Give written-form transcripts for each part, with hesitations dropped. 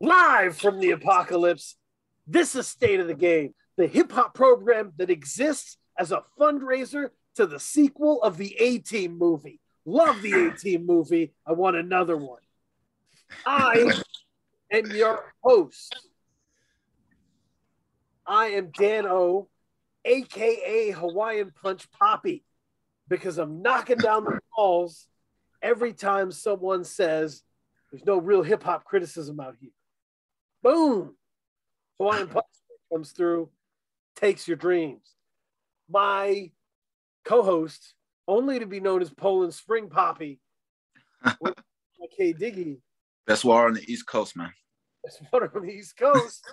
Live from the apocalypse, this is State of the Game, the hip-hop program that exists as a fundraiser to the sequel of the A-Team movie. Love the A-Team movie. I want another one. I am your host. I am Dan O, a.k.a. Hawaiian Punch Poppy, because I'm knocking down the walls every time someone says there's no real hip-hop criticism out here. Boom! Hawaiian Punch comes through, takes your dreams. My co-host, only to be known as Poland Spring Poppy, K. Diggy. That's water on the East Coast, man. That's water on the East Coast.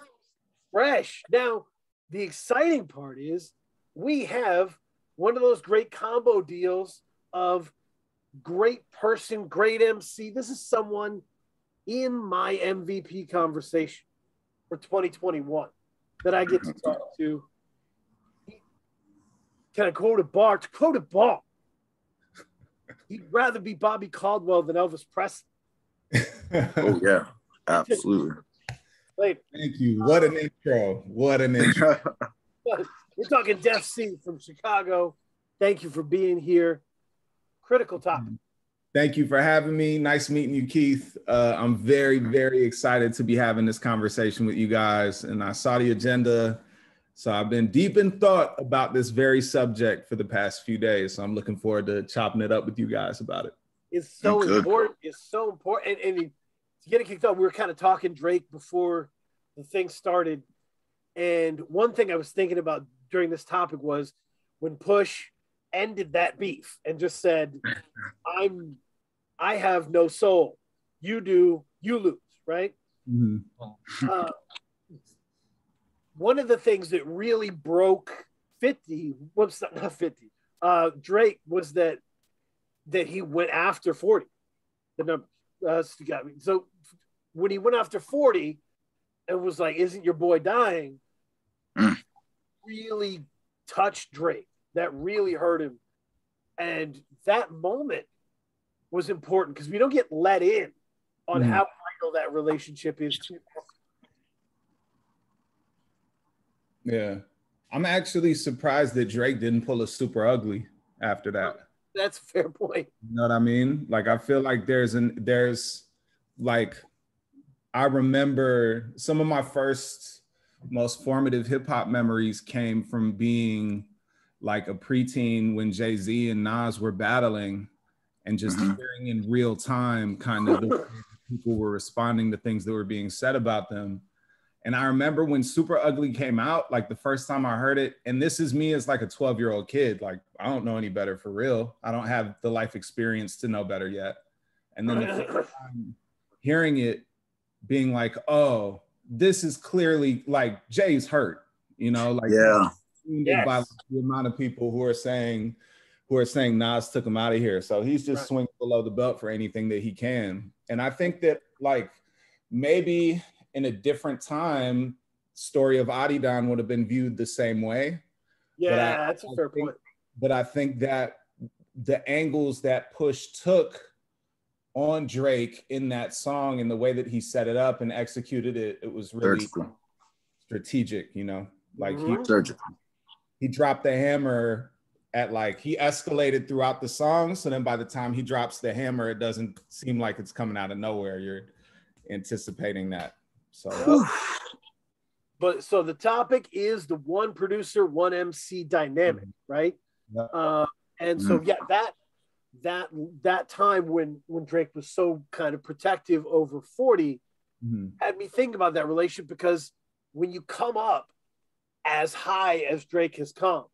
Fresh. Now, the exciting part is we have one of those great combo deals of great person, great MC. This is someone in my MVP conversation for 2021 that I get to talk to. Can I quote a bar? To quote a bar, he'd rather be Bobby Caldwell than Elvis Presley. Oh, yeah, absolutely. Later. Thank you. What an intro. What an intro. We're talking Defcee from Chicago. Thank you for being here. Critical topic. Thank you for having me. Nice meeting you, Keith. I'm very, very excited to be having this conversation with you guys. And I saw the agenda. So I've been deep in thought about this very subject for the past few days. So I'm looking forward to chopping it up with you guys about it. It's so important. It's so important. And to get it kicked off, we were kind of talking Drake before the thing started. And one thing I was thinking about during this topic was when Push ended that beef and just said, I have no soul. You do, you lose, right? Mm-hmm. One of the things that really broke 50, whoops, not 50, Drake was that he went after 40. The number. So when he went after 40 and was like, isn't your boy dying? Really touched Drake. That really hurt him. And that moment was important because we don't get let in on how vital that relationship is too. Yeah. I'm actually surprised that Drake didn't pull a Super Ugly after that. That's a fair point. You know what I mean? Like, I feel like I remember some of my first most formative hip hop memories came from being like a preteen when Jay-Z and Nas were battling and just hearing in real time kind of the way people were responding to things that were being said about them. And I remember when Super Ugly came out, like the first time I heard it, and this is me as like a 12-year-old kid, like I don't know any better for real. I don't have the life experience to know better yet. And then the first time hearing it, being like, oh, this is clearly like Jay's hurt, you know, like by like, the amount of people who are saying Nas took him out of here. So he's just swinging below the belt for anything that he can. And I think that like maybe in a different time, story of Adidon would have been viewed the same way. Yeah, that's a fair point. But I think that the angles that Push took on Drake in that song and the way that he set it up and executed it, it was really strategic, you know? Like he dropped the hammer at like, he escalated throughout the song. So then by the time he drops the hammer, it doesn't seem like it's coming out of nowhere. You're anticipating that. So, but so the topic is the one producer, one MC dynamic, right? And so that time when Drake was so kind of protective over 40 had me think about that relationship, because when you come up as high as Drake has come,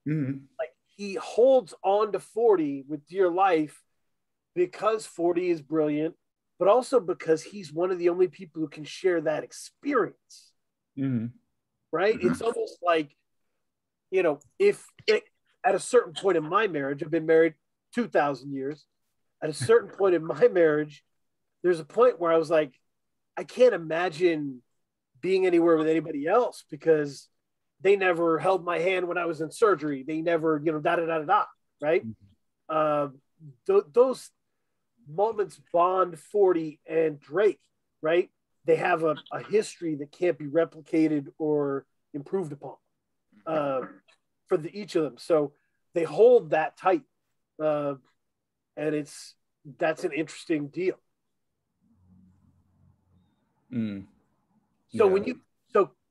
like he holds on to 40 with dear life because 40 is brilliant, but also because he's one of the only people who can share that experience. Right? It's almost like, you know, at a certain point in my marriage, I've been married 2,000 years. At a certain point in my marriage, there's a point where I was like, I can't imagine being anywhere with anybody else because they never held my hand when I was in surgery. They never, you know, right? Those moments bond 40 and Drake, right? they have a history that can't be replicated or improved upon for each of them. So they hold that tight, and that's an interesting deal. Mm. So Yeah.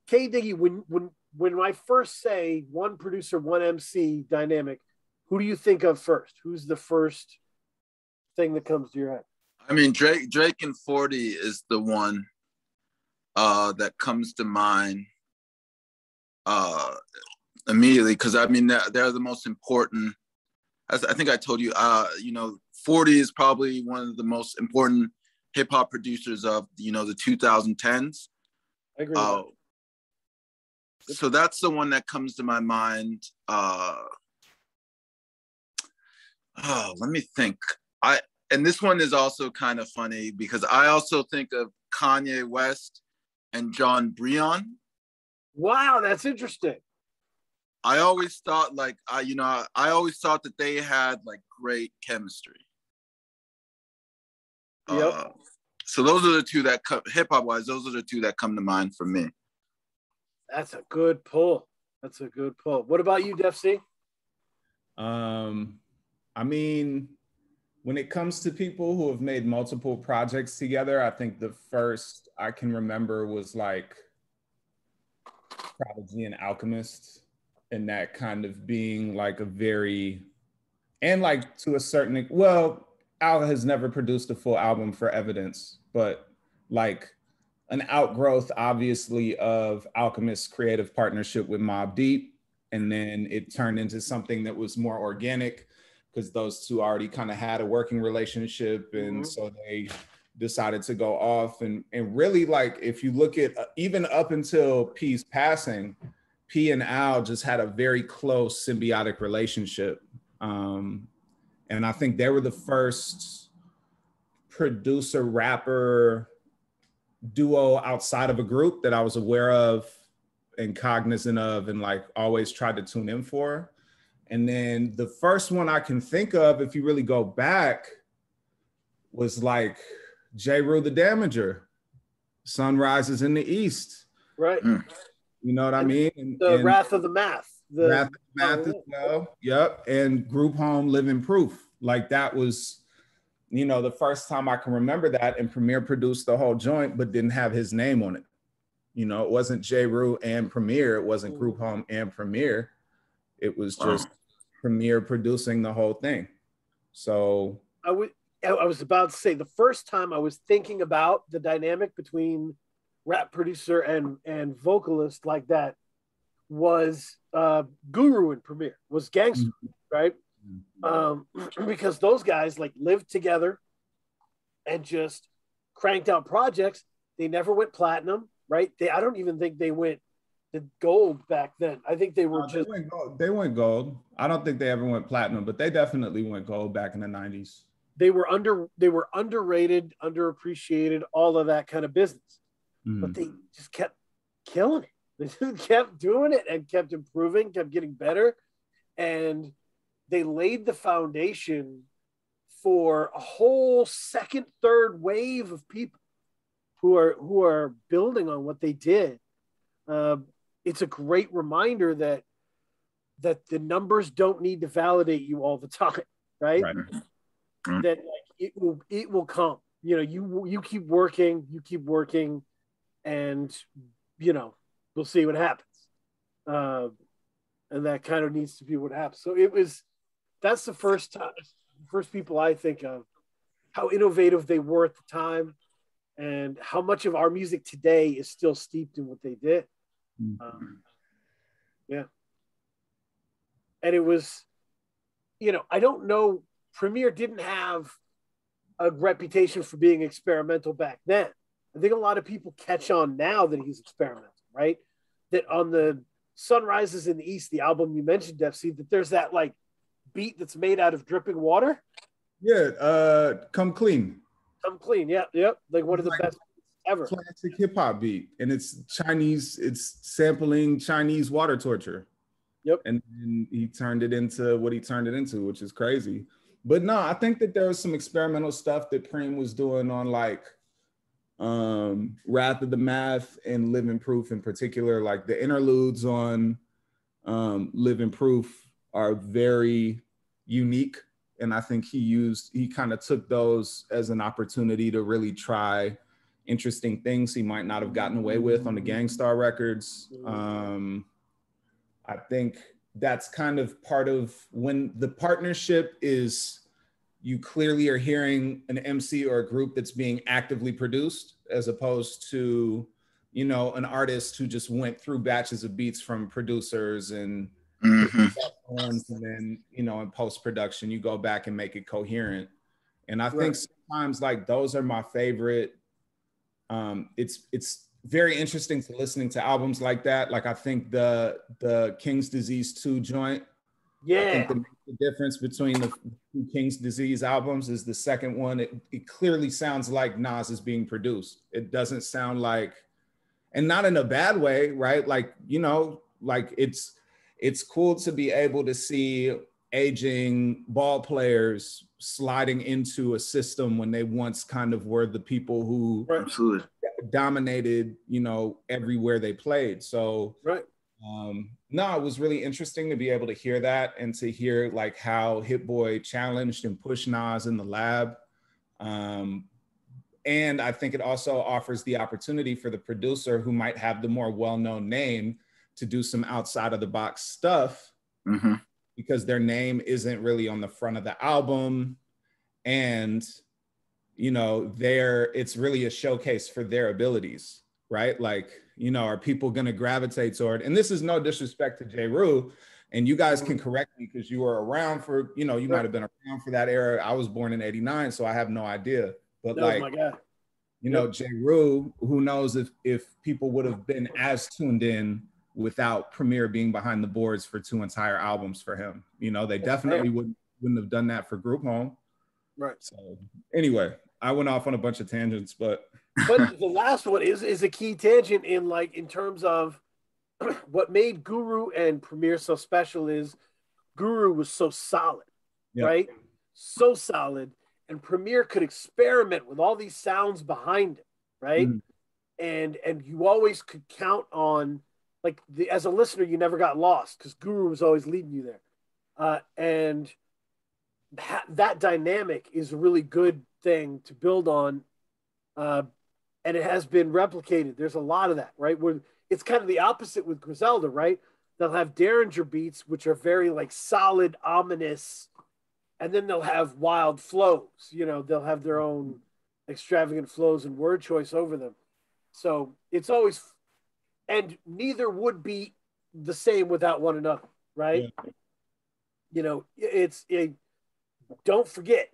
K Diggy, when I first say one producer, one MC dynamic, who do you think of first? Who's the first thing that comes to your head? I mean, Drake and 40 is the one that comes to mind immediately, because I mean they're the most important. As I think I told you, 40 is probably one of the most important hip hop producers of the 2010s. I agree with that. So that's the one that comes to my mind. Let me think. And this one is also kind of funny because I also think of Kanye West and John Breon. Wow, that's interesting. I always thought I always thought that they had like great chemistry. Yep. So those are the two that hip hop wise, those are the two that come to mind for me. That's a good pull. What about you, Defcee? I mean, when it comes to people who have made multiple projects together, I think the first I can remember was like Prodigy and Alchemist, and that kind of being like a very, and like to a certain, well, Al has never produced a full album for Evidence, but like an outgrowth, obviously, of Alchemist's creative partnership with Mobb Deep. And then it turned into something that was more organic because those two already kind of had a working relationship. And so they decided to go off. And really, like, if you look at even up until P's passing, P and Al just had a very close symbiotic relationship. And I think they were the first producer rapper duo outside of a group that I was aware of and cognizant of and like always tried to tune in for. And then the first one I can think of, if you really go back, was like J. Rue the Damager, Sunrises in the East. Right. You know what I mean? And Wrath of the Math. Wrath of the Math as well. Yep. And Group Home, Living Proof. Like that was, the first time I can remember that, and Premier produced the whole joint, but didn't have his name on it. It wasn't J. Rue and Premier. It wasn't Group Home and Premier. It was just Premier producing the whole thing. So I was about to say, the first time I was thinking about the dynamic between rap producer and vocalist like that was Guru and Premier, was Gangster, right? Because those guys like lived together and just cranked out projects. They never went platinum, right? I don't even think they went to gold back then. I think they were they went gold. I don't think they ever went platinum, but they definitely went gold back in the 90s. They were underrated, underappreciated, all of that kind of business. But they just kept killing it. They just kept doing it and kept improving, kept getting better. And they laid the foundation for a whole second, third wave of people who are building on what they did. It's a great reminder that the numbers don't need to validate you all the time, right? That like it will come. You keep working, and we'll see what happens. And that kind of needs to be what happens. So that's the first people I think of, how innovative they were at the time and how much of our music today is still steeped in what they did. Yeah. And it was, I don't know, Premier didn't have a reputation for being experimental back then. I think a lot of people catch on now that he's experimental, right? That on the Sunrises in the East, the album you mentioned, Defcee, that there's that like beat that's made out of dripping water. Yeah, Come Clean. Come Clean, yeah, yep. Like one of the best ever. Classic hip hop beat. And it's Chinese, it's sampling Chinese water torture. Yep. And he turned it into what he turned it into, which is crazy. But no, I think that there was some experimental stuff that Preem was doing on like Wrath of the Math and Living Proof in particular, like the interludes on Living Proof are very unique. And I think he kind of took those as an opportunity to really try interesting things he might not have gotten away with on the Gangstar records. I think that's kind of part of when the partnership is, you clearly are hearing an MC or a group that's being actively produced, as opposed to, you know, an artist who just went through batches of beats from producers and and then, you know, in post-production, you go back and make it coherent. And I think sometimes like those are my favorite. It's very interesting to listening to albums like that. Like I think the King's Disease 2 joint, I think the difference between the two King's Disease albums is the second one, it clearly sounds like Nas is being produced. It doesn't sound like, and not in a bad way, right? Like, you know, like it's cool to be able to see aging ball players sliding into a system when they once kind of were the people who dominated, you know, everywhere they played. So no, it was really interesting to be able to hear that and to hear like how Hit Boy challenged and pushed Nas in the lab. And I think it also offers the opportunity for the producer who might have the more well-known name to do some outside of the box stuff because their name isn't really on the front of the album. And, you know, it's really a showcase for their abilities, right? Like, you know, are people going to gravitate toward, and this is no disrespect to J. Rue, and you guys can correct me because you were around for, you know, you might have been around for that era. I was born in '89, so I have no idea. But that like, you know, J. Rue, who knows if people would have been as tuned in without Premier being behind the boards for 2 entire albums for him. You know, they definitely wouldn't have done that for Group Home. Right. So anyway, I went off on a bunch of tangents, but the last one is a key tangent in terms of what made Guru and Premier so special is Guru was so solid, right? So solid, and Premier could experiment with all these sounds behind it, right? And you always could count on, like, as a listener, you never got lost because Guru was always leading you there, and that dynamic is a really good thing to build on. And it has been replicated. There's a lot of that, right? Where it's kind of the opposite with Griselda, right? They'll have Derringer beats, which are very like solid, ominous, and then they'll have wild flows. You know, they'll have their own extravagant flows and word choice over them. So it's always, and neither would be the same without one another, right? You know, don't forget,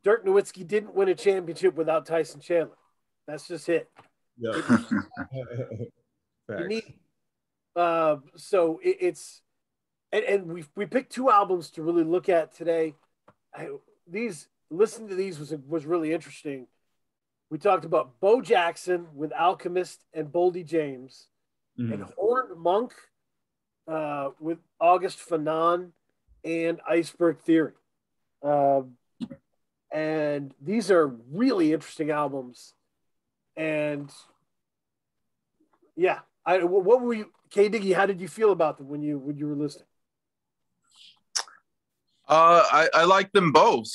Dirk Nowitzki didn't win a championship without Tyson Chandler. That's just it. Yeah. You need, so it's, and we picked 2 albums to really look at today. Listening to these was really interesting. We talked about Bo Jackson with Alchemist and Boldy James, and Horned Monk with August Fanon and Iceberg Theory. And these are really interesting albums. And yeah, what were you, K Diggy? How did you feel about them when you were listening? I like them both.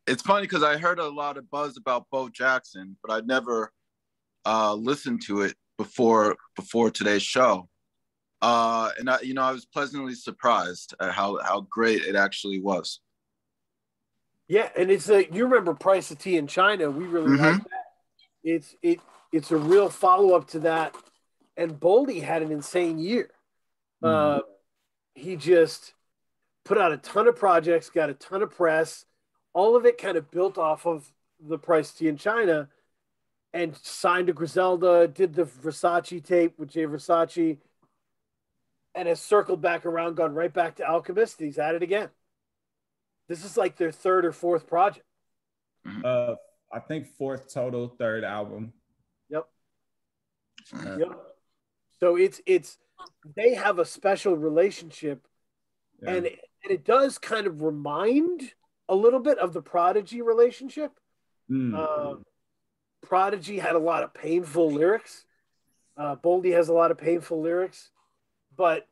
It's funny because I heard a lot of buzz about Bo Jackson, but I'd never listened to it before today's show. And I was pleasantly surprised at how great it actually was. Yeah, and it's you remember Price of Tea in China? We really like that. It's a real follow up to that, and Boldy had an insane year. He just put out a ton of projects, got a ton of press. All of it kind of built off of the Price of Tea in China, and signed to Griselda, did the Versace tape with Jay Versace, and has circled back around, gone right back to Alchemist. He's at it again. This is like their 3rd or 4th project. I think 4th total, 3rd album. Yep. So it's they have a special relationship, and it does kind of remind a little bit of the Prodigy relationship. Prodigy had a lot of painful lyrics. Boldy has a lot of painful lyrics, but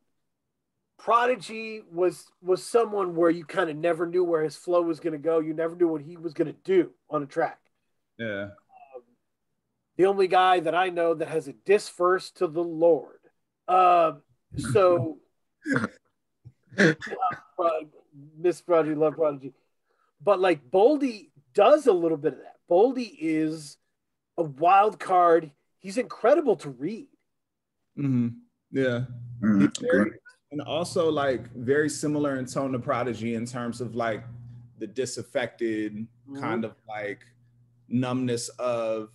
Prodigy was someone where you kind of never knew where his flow was going to go. You never knew what he was going to do on a track. Yeah. The only guy that I know that has a diss verse to the Lord. So Miss Prodigy, love Prodigy. But like Boldy does a little bit of that. Boldy is a wild card. He's incredible to read. Mm-hmm. Yeah. Mm-hmm. And also like very similar in tone to Prodigy in terms of like the disaffected kind of like numbness of,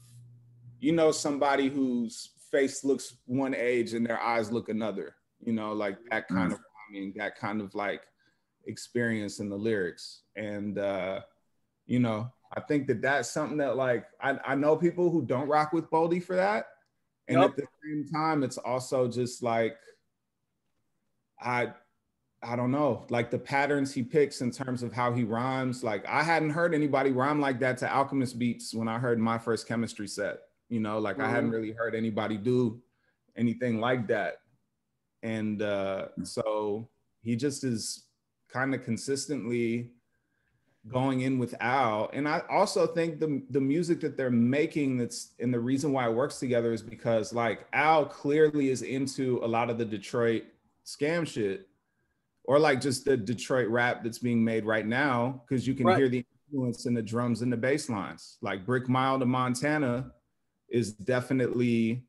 you know, somebody whose face looks one age and their eyes look another, you know, like that kind of rhyming, that kind of like experience in the lyrics. And, you know, I think that that's something that like, I know people who don't rock with Boldy for that. And at the same time, it's also just like, I don't know, like the patterns he picks in terms of how he rhymes. Like I hadn't heard anybody rhyme like that to Alchemist beats when I heard my first Chemistry set, you know, like I hadn't really heard anybody do anything like that. And so he just is kind of consistently going in with Al. And I also think the music that they're making that's, and the reason why it works together is because like Al clearly is into a lot of the Detroit scam shit, or like just the Detroit rap that's being made right now, because you can hear the influence in the drums and the bass lines. Like Brick Mile to Montana is definitely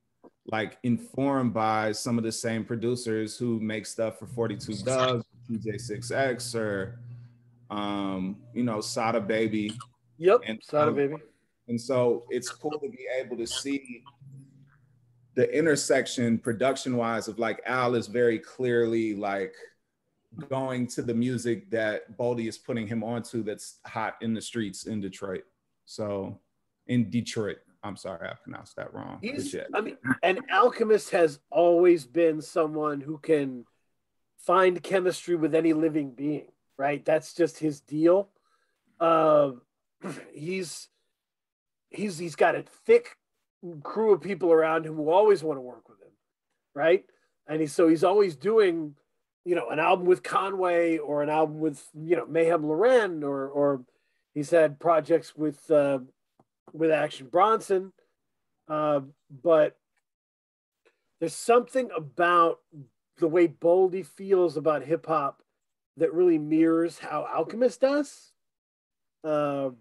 like informed by some of the same producers who make stuff for 42 Dugg, TJ6X, or you know, Sada Baby. Yep, and Sada Baby. And so it's cool to be able to see the intersection production wise of like Al is very clearly like going to the music that Boldy is putting him onto that's hot in the streets in Detroit. So in Detroit, I'm sorry, I pronounced that wrong. I mean, and Alchemist has always been someone who can find chemistry with any living being, right? That's just his deal. He's got a thick crew of people around him who always want to work with him, right? And he's always doing, you know, an album with Conway or an album with, you know, Mayhem Loren, or he's had projects with Action Bronson. But there's something about the way Boldy feels about hip hop that really mirrors how Alchemist does. And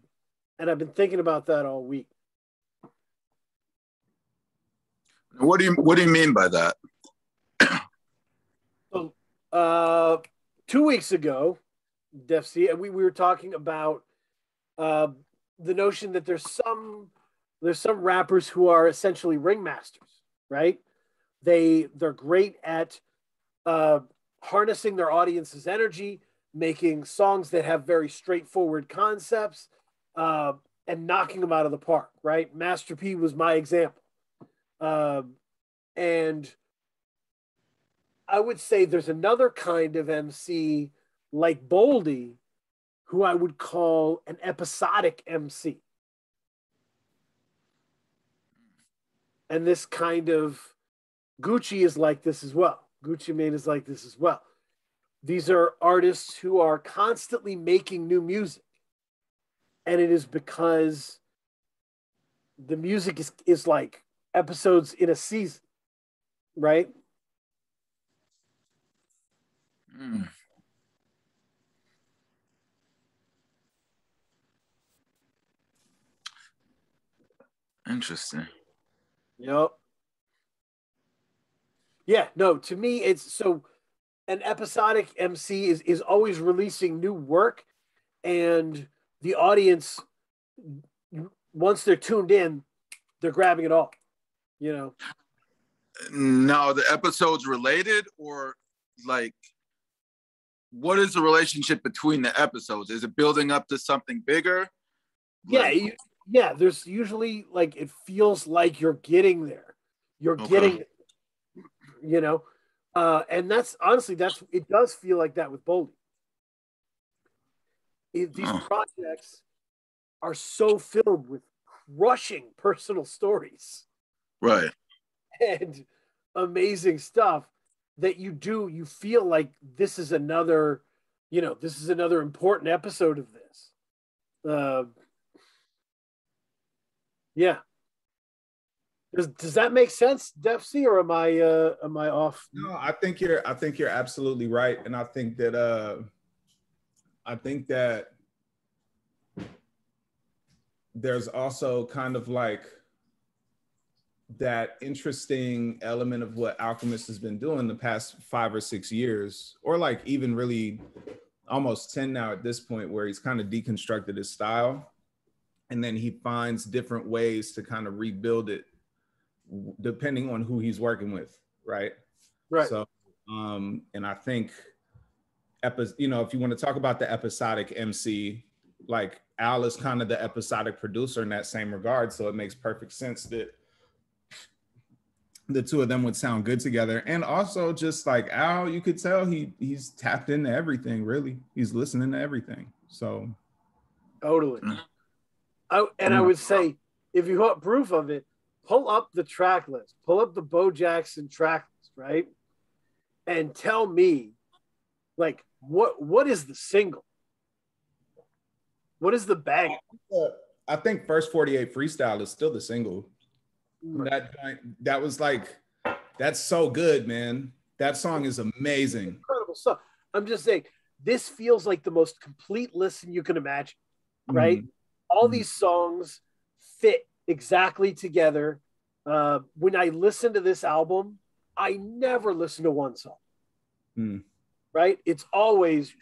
I've been thinking about that all week. What do you mean by that? So, 2 weeks ago, Defcee, we were talking about the notion that there's some rappers who are essentially ringmasters, right? They're great at harnessing their audience's energy, making songs that have very straightforward concepts, and knocking them out of the park, right? Master P was my example. And I would say there's another kind of MC like Boldy who I would call an episodic MC. And this kind of Gucci is like this as well. Gucci Mane is like this as well. These are artists who are constantly making new music. And it is because the music is like episodes in a season, right? Interesting. Yep. Yeah, no, to me, it's so an episodic MC is always releasing new work, and the audience, once they're tuned in, they're grabbing it all, you know? No, the episodes related, or like, what is the relationship between the episodes? Is it building up to something bigger? Yeah, yeah. There's usually like it feels like you're getting there. You're getting, you know, and that's honestly it does feel like that with Boldy. These projects are so filled with crushing personal stories. Right. And amazing stuff that you feel like this is another, this is another important episode of this. Yeah. Does that make sense, Defcee, or am I off? No, I think you're absolutely right. And I think that there's also kind of like that interesting element of what Alchemist has been doing the past 5 or 6 years, or like even really almost 10 now at this point, where he's kind of deconstructed his style, and then he finds different ways to kind of rebuild it depending on who he's working with, right? So and I think if you want to talk about the episodic MC, like Al is kind of the episodic producer in that same regard, so it makes perfect sense that the two of them would sound good together. And also just like Al, you could tell he's tapped into everything, really. He's listening to everything. So totally. I would say, if you want proof of it, pull up the track list, pull up the Bo Jackson track list, right? And tell me, like, what is the single? What is the bang? I think First 48 Freestyle is still the single. That was like, that's so good, man. That song is amazing. Incredible song. I'm just saying, this feels like the most complete listen you can imagine, right? All these songs fit exactly together. When I listen to this album, I never listen to one song, right? It's always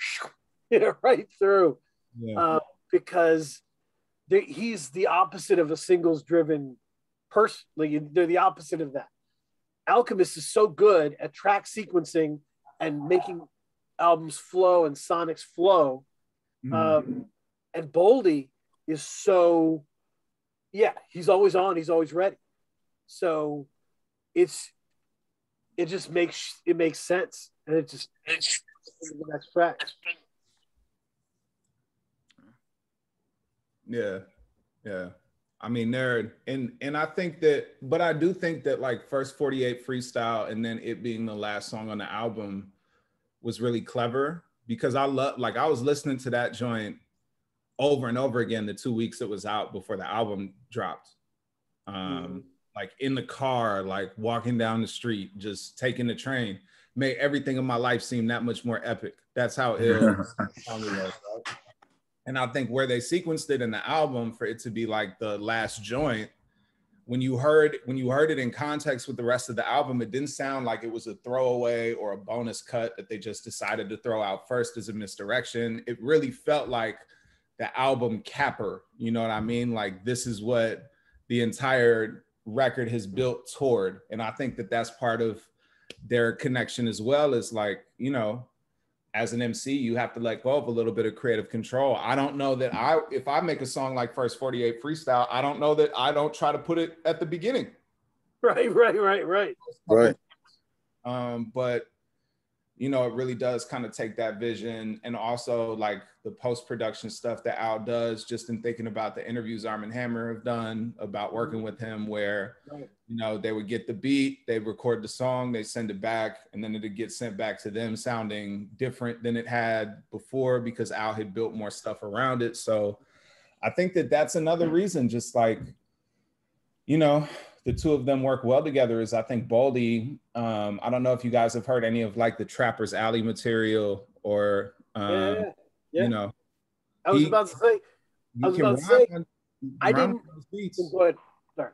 right through, because he's the opposite of a singles-driven person. Like, they're the opposite of that. Alchemist is so good at track sequencing and making albums flow and sonics flow. And Boldy is so, he's always on, he's always ready. So it makes sense. And it's the next track. Yeah. I mean, and I think that, but I do think that like First 48 Freestyle and then it being the last song on the album was really clever, because I was listening to that joint over and over again the 2 weeks it was out before the album dropped. Like in the car, like walking down the street, just taking the train, made everything in my life seem that much more epic. That's how ill the song was, right? And I think where they sequenced it in the album for it to be like the last joint, when you heard it in context with the rest of the album, it didn't sound like it was a throwaway or a bonus cut that they just decided to throw out first as a misdirection. It really felt like the album capper, you know what I mean? Like, this is what the entire record has built toward. And I think that that's part of their connection as well, is like, as an MC, you have to let go of a little bit of creative control. I don't know that if I make a song like First 48 Freestyle, I don't know that I don't try to put it at the beginning. Right. But, it really does kind of take that vision, and also like the post-production stuff that Al does, just in thinking about the interviews Arm & Hammer have done about working with him, where, they would get the beat, they record the song, they send it back, and then it'd get sent back to them sounding different than it had before, because Al had built more stuff around it. So I think that that's another reason, just like, the two of them work well together, is I think Boldy, I don't know if you guys have heard any of like the Trapper's Alley material, or, I was about to say, I didn't. Go ahead. Sorry.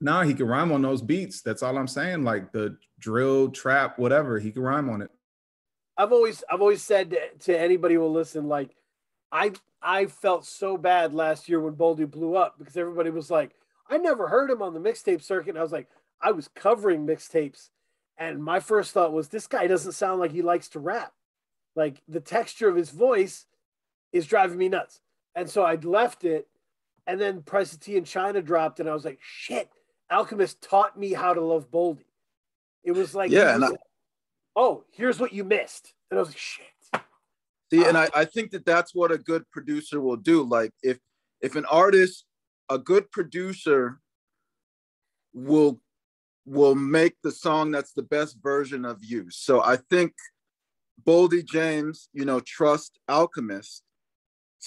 No, he can rhyme on those beats. That's all I'm saying. Like the drill, trap, whatever, he can rhyme on it. I've always said to anybody who will listen, like, I felt so bad last year when Boldy blew up, because everybody was like, I never heard him on the mixtape circuit. And I was like, I was covering mixtapes, and my first thought was, this guy doesn't sound like he likes to rap. Like, the texture of his voice is driving me nuts. And so I'd left it, and then Price of Tea in China dropped, and I was like, shit, Alchemist taught me how to love Boldy. It was like, here's what you missed. And I was like, shit. See, and I think that that's what a good producer will do. Like, if an artist a good producer will make the song that's the best version of you. So I think Boldy James, you know, trust Alchemist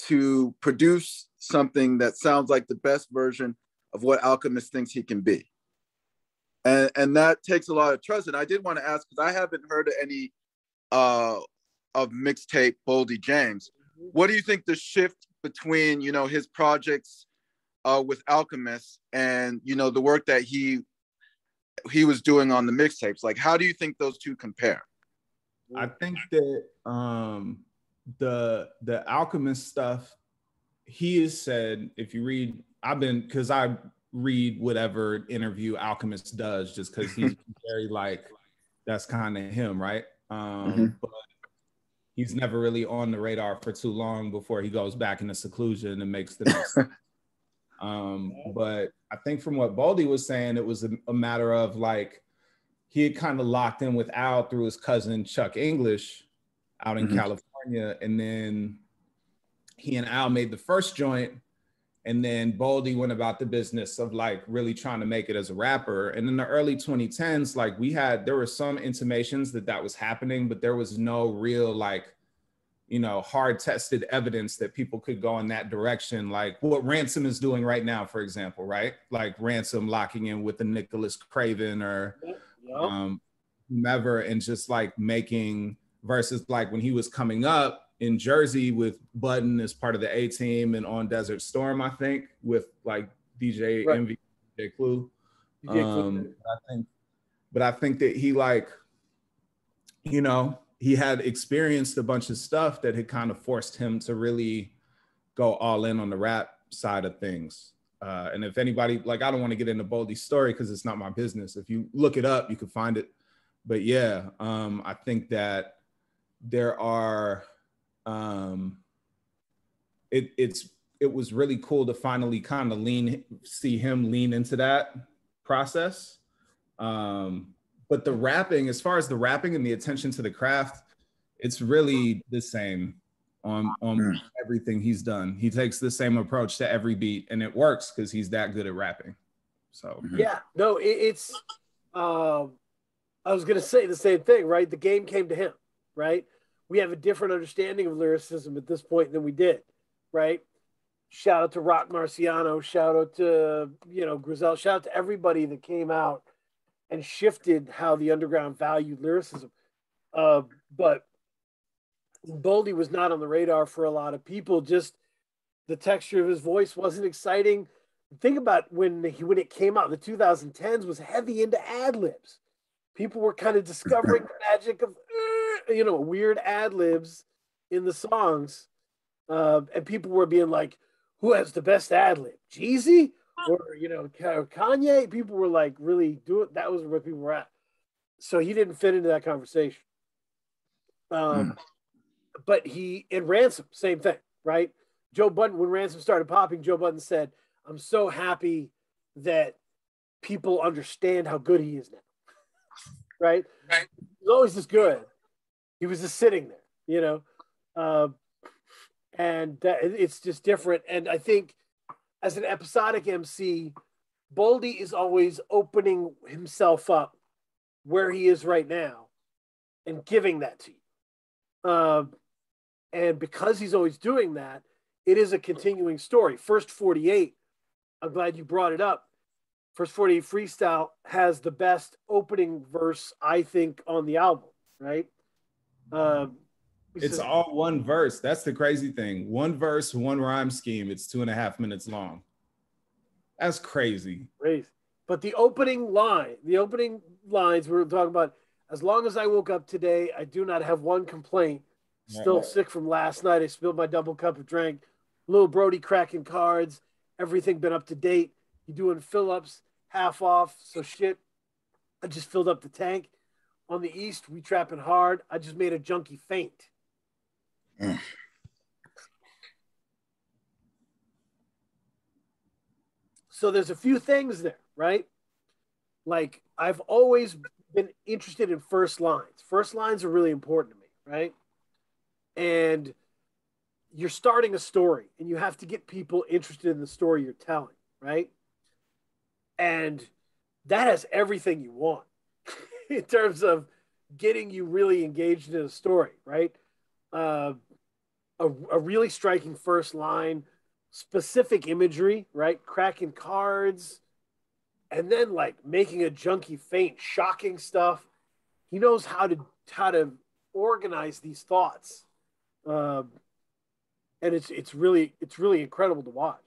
to produce something that sounds like the best version of what Alchemist thinks he can be. And that takes a lot of trust. And I did want to ask, because I haven't heard of any of mixtape Boldy James. What do you think the shift between, you know, his projects with Alchemist and, you know, the work that he was doing on the mixtapes? Like, how do you think those two compare? I think that the Alchemist stuff, he has said, if you read, because I read whatever interview Alchemist does, just because he's very like, that's kind of him, right? But he's never really on the radar for too long before he goes back into seclusion and makes the next. But I think from what Boldy was saying, it was a matter of like, he had kind of locked in with Al through his cousin Chuck English out in California. And then he and Al made the first joint. And then Boldy went about the business of like really trying to make it as a rapper. And in the early 2010s, like there were some intimations that was happening, but there was no real like, you know, hard tested evidence that people could go in that direction. Like what Ransom is doing right now, for example, right? Like Ransom locking in with the Nicholas Craven or whomever, and just like making versus like when he was coming up in Jersey with Budden as part of the A-Team and on Desert Storm, I think, with like DJ Envy, DJ Clue. But I think that he like, you know, he had experienced a bunch of stuff that had kind of forced him to really go all in on the rap side of things. And if anybody, like, I don't want to get into Boldy's story because it's not my business. If you look it up, you can find it. But yeah, I think that there are, it was really cool to finally kind of see him lean into that process. But the rapping, as far as the rapping and the attention to the craft, it's really the same on everything he's done. He takes the same approach to every beat, and it works because he's that good at rapping. So yeah, no, it's I was gonna say the same thing, right? The game came to him, right? We have a different understanding of lyricism at this point than we did, right? Shout out to Rock Marciano, shout out to, you know, Grizel, shout out to everybody that came out and shifted how the underground valued lyricism. But Boldy was not on the radar for a lot of people. Just the texture of his voice wasn't exciting. Think about when it came out, the 2010s was heavy into ad libs. People were kind of discovering the magic of, you know, weird ad libs in the songs. And people were being like, who has the best ad lib? Jeezy? Or, you know, Kanye? People were like really doing, that was where people were at. So he didn't fit into that conversation. But in Ransom, same thing, right? Joe Budden, when Ransom started popping, Joe Budden said, I'm so happy that people understand how good he is now. Right? He's always this good. He was just sitting there, you know? And it's just different. And I think as an episodic MC, Boldy is always opening himself up where he is right now and giving that to you. And because he's always doing that, it is a continuing story. First 48, I'm glad you brought it up. First 48 Freestyle has the best opening verse, I think, on the album, right? It's all one verse. That's the crazy thing. One verse, one rhyme scheme. It's 2.5 minutes long. That's crazy. Crazy. But the opening lines we were talking about, as long as I woke up today, I do not have one complaint. Still sick from last night. I spilled my double cup of drink. Little Brody cracking cards. Everything been up to date. You doing fill-ups, half off. So shit, I just filled up the tank. On the East, we trapping hard. I just made a junkie faint. So there's a few things there, right? Like, I've always been interested in first lines. First lines are really important to me, right? And you're starting a story, and you have to get people interested in the story you're telling, right? And that has everything you want in terms of getting you really engaged in a story, right? A really striking first line, specific imagery, right? Cracking cards, and then like making a junkie faint, shocking stuff. He knows how to organize these thoughts, and it's really incredible to watch.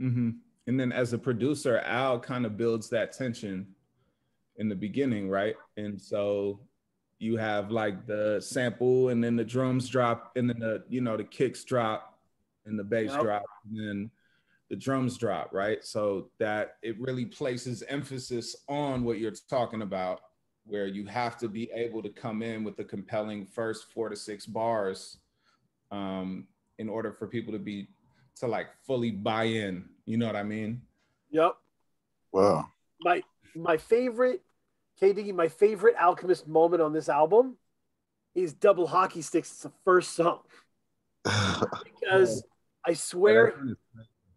Mm-hmm. And then as a producer, Al kind of builds that tension in the beginning, right? And so you have like the sample, and then the drums drop, and then the kicks drop, and the bass drop, and then the drums drop, right? So that it really places emphasis on what you're talking about, where you have to be able to come in with the compelling first 4 to 6 bars in order for people to like fully buy in. You know what I mean? Yep. Wow. My favorite, KD, my favorite Alchemist moment on this album is Double Hockey Sticks. It's the first song. Because I swear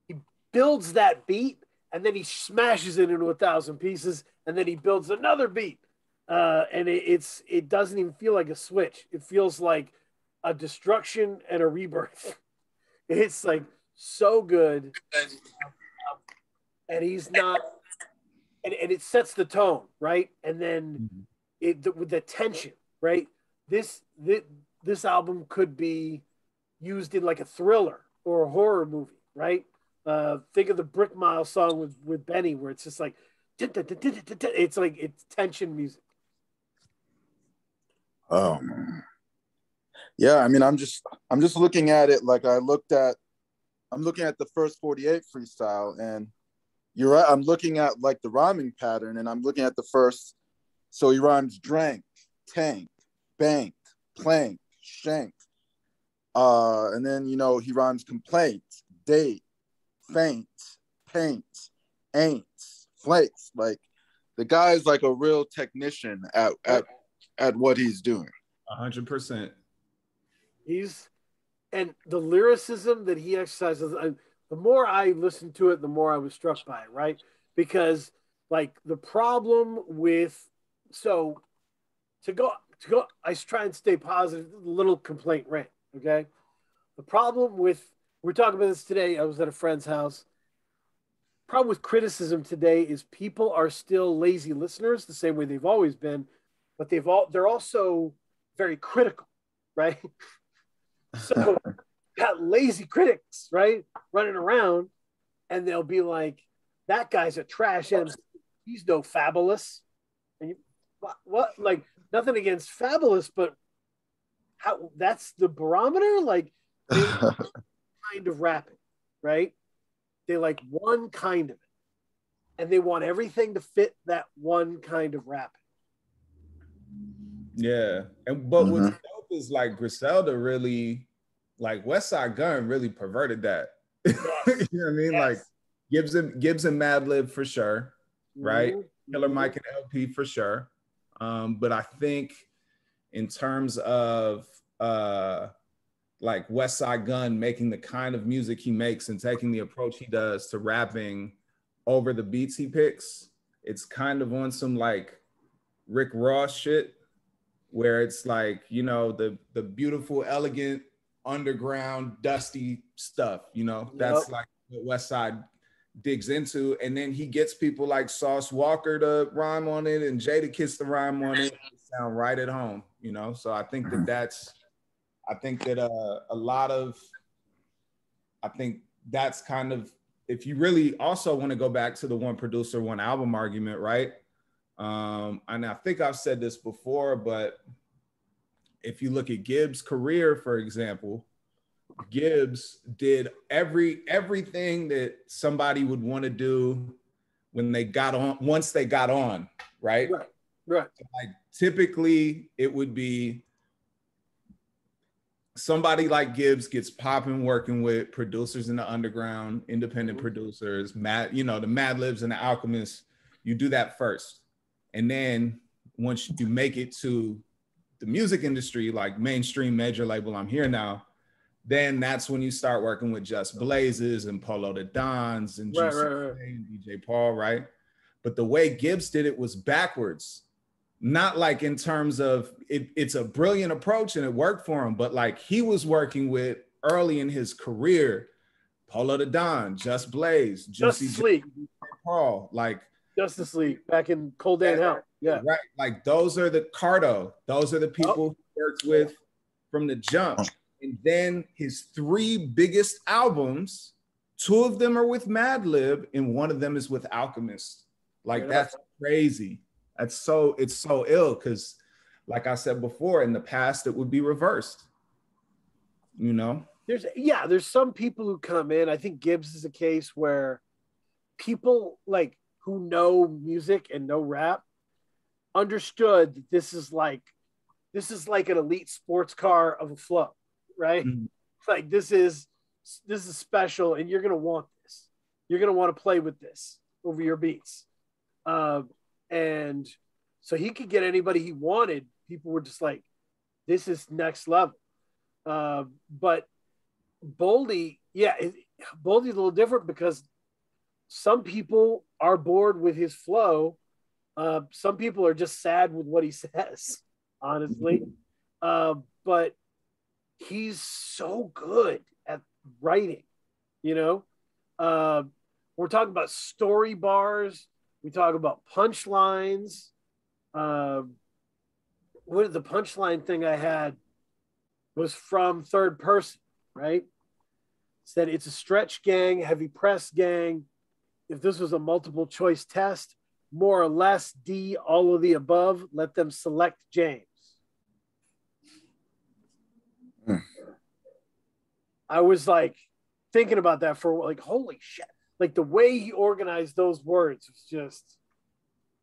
he builds that beat and then he smashes it into 1,000 pieces and then he builds another beat. And it doesn't even feel like a switch. It feels like a destruction and a rebirth. It's like so good. And he's not, and it sets the tone, right? And then with the tension, right? This album could be used in like a thriller or a horror movie, right? Think of the Brick Mile song with Benny, where it's just like, it's like it's tension music. Yeah, I mean, I'm just looking at it like I'm looking at the first 48 freestyle, and you're right. I'm looking at like the rhyming pattern, and I'm looking at the first. So he rhymes drank, tank, bank, plank, shank. And then, he rhymes complaint, date, faint, paint, ain't, flakes. Like the guy's like a real technician at what he's doing. 100%. And the lyricism that he exercises, the more I listened to it, the more I was struck by it, right? Because like the problem with, so to go, I try and stay positive, little complaint rant, okay? The problem with, we're talking about this today, I was at a friend's house. Problem with criticism today is people are still lazy listeners the same way they've always been, but they're also very critical, right? So got lazy critics, right, running around, and they'll be like, that guy's a trash MC. He's no Fabulous. And you, what? Like, nothing against Fabulous, but how? That's the barometer? Like, they like kind of rapping, right? They like one kind of it. And they want everything to fit that one kind of rapping. Yeah. But what's dope is like Griselda really, like West Side Gun really perverted that. Yes. You know what I mean? Yes. Like Gibbs and Madlib for sure, right? Killer Mike and LP for sure. But I think in terms of like West Side Gun making the kind of music he makes and taking the approach he does to rapping over the beats he picks, it's kind of on some like Rick Ross shit, where it's like, the beautiful, elegant, underground, dusty stuff, that's like what West Side digs into. And then he gets people like Sauce Walker to rhyme on it and Jadakiss to rhyme on it. It sound right at home, So I think that's kind of, if you really also want to go back to the one producer, one album argument, right? And I think I've said this before, but if you look at Gibbs' career, for example, Gibbs did everything that somebody would want to do once they got on, right? Right. Like typically it would be somebody like Gibbs gets popping working with producers in the underground, independent producers, the Madlibs and the Alchemists. You do that first. And then once you make it to the music industry, like mainstream major label, I'm here now, then that's when you start working with Just Blazes and Polo the Dons and Right, Juicy and DJ Paul, right? But the way Gibbs did it was backwards. Not like in terms of it's a brilliant approach and it worked for him, but like he was working with early in his career, Polo the Don, Just Blaze, Justice League, Paul, like Justice League back in Cold Day and Hell. Yeah, right. Like those are the Cardo. Those are the people he worked with from the jump. And then his 3 biggest albums, 2 of them are with Madlib, and 1 of them is with Alchemist. Like that's crazy. It's so ill because, like I said before, in the past it would be reversed. You know, there's some people who come in. I think Gibbs is a case where people like who know music and know rap understood that this is like an elite sports car of a flow, right? Mm-hmm. Like this is special, and you're gonna want this. You're gonna want to play with this over your beats. And so he could get anybody he wanted. People were just like, this is next level. But Boldy, Boldy's a little different because some people are bored with his flow. Some people are just sad with what he says, honestly. But he's so good at writing, you know? We're talking about story bars. We talk about punchlines. What the punchline thing I had was from Third Person, right? Said it's a stretch gang, heavy press gang. If this was a multiple choice test, more or less D, all of the above, let them select James. I was like thinking about that for like, holy shit. Like the way he organized those words was just